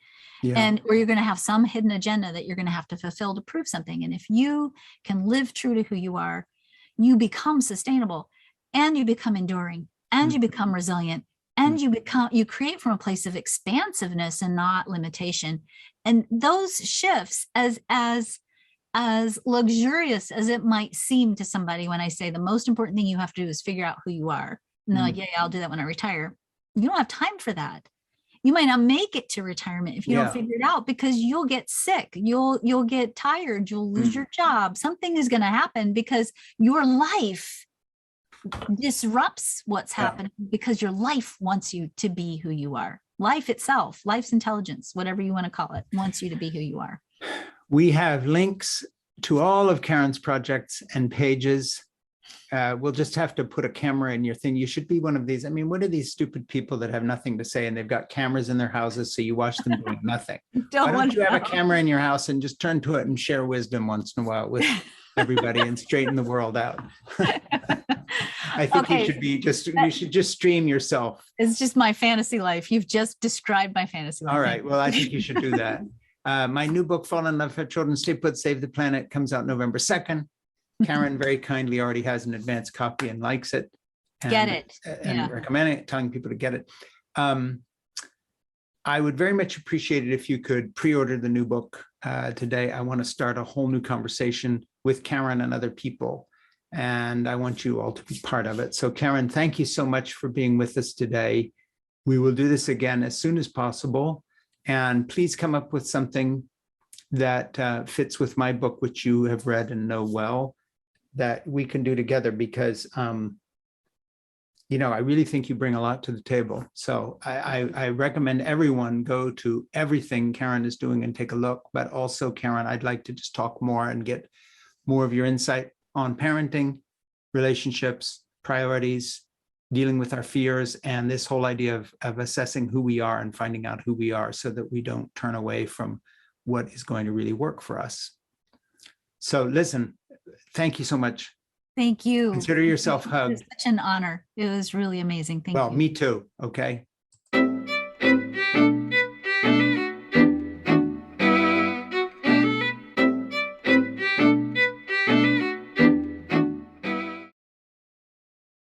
Or you're going to have some hidden agenda that you're going to have to fulfill to prove something. And if you can live true to who you are, you become sustainable, and you become enduring, and you become resilient, and you create from a place of expansiveness and not limitation. And those shifts, as luxurious as it might seem to somebody when I say the most important thing you have to do is figure out who you are. And they're like, yeah, I'll do that when I retire. You don't have time for that. You might not make it to retirement if you don't figure it out, because you'll get sick, you'll get tired, you'll lose your job. Something is going to happen because your life disrupts what's happening, because your life wants you to be who you are. Life itself, life's intelligence, whatever you want to call it, wants you to be who you are. We have links to all of Karen's projects and pages. We'll just have to put a camera in your thing. You should be one of these. I mean, what are these stupid people that have nothing to say and they've got cameras in their houses, so you watch them doing nothing? Why don't you have a camera in your house and just turn to it and share wisdom once in a while with everybody and straighten the world out? I think you should just stream yourself. It's just my fantasy life. You've just described my fantasy life. All right. Well, I think you should do that. My new book, Fall in Love for Children, Stay Put, Save the Planet, comes out November 2nd. Karen very kindly already has an advanced copy and likes it. Get it. And recommending it, telling people to get it. I would very much appreciate it if you could pre-order the new book today. I want to start a whole new conversation with Karen and other people, and I want you all to be part of it. So Karen, thank you so much for being with us today. We will do this again as soon as possible. And please come up with something that fits with my book, which you have read and know well, that we can do together, because, I really think you bring a lot to the table. So I recommend everyone go to everything Karen is doing and take a look. But also, Karen, I'd like to just talk more and get more of your insight on parenting, relationships, priorities, dealing with our fears, and this whole idea of assessing who we are and finding out who we are so that we don't turn away from what is going to really work for us. So listen, thank you so much. Thank you. Consider yourself hugged. It was such an honor. It was really amazing. Thank you. Well, me too. Okay.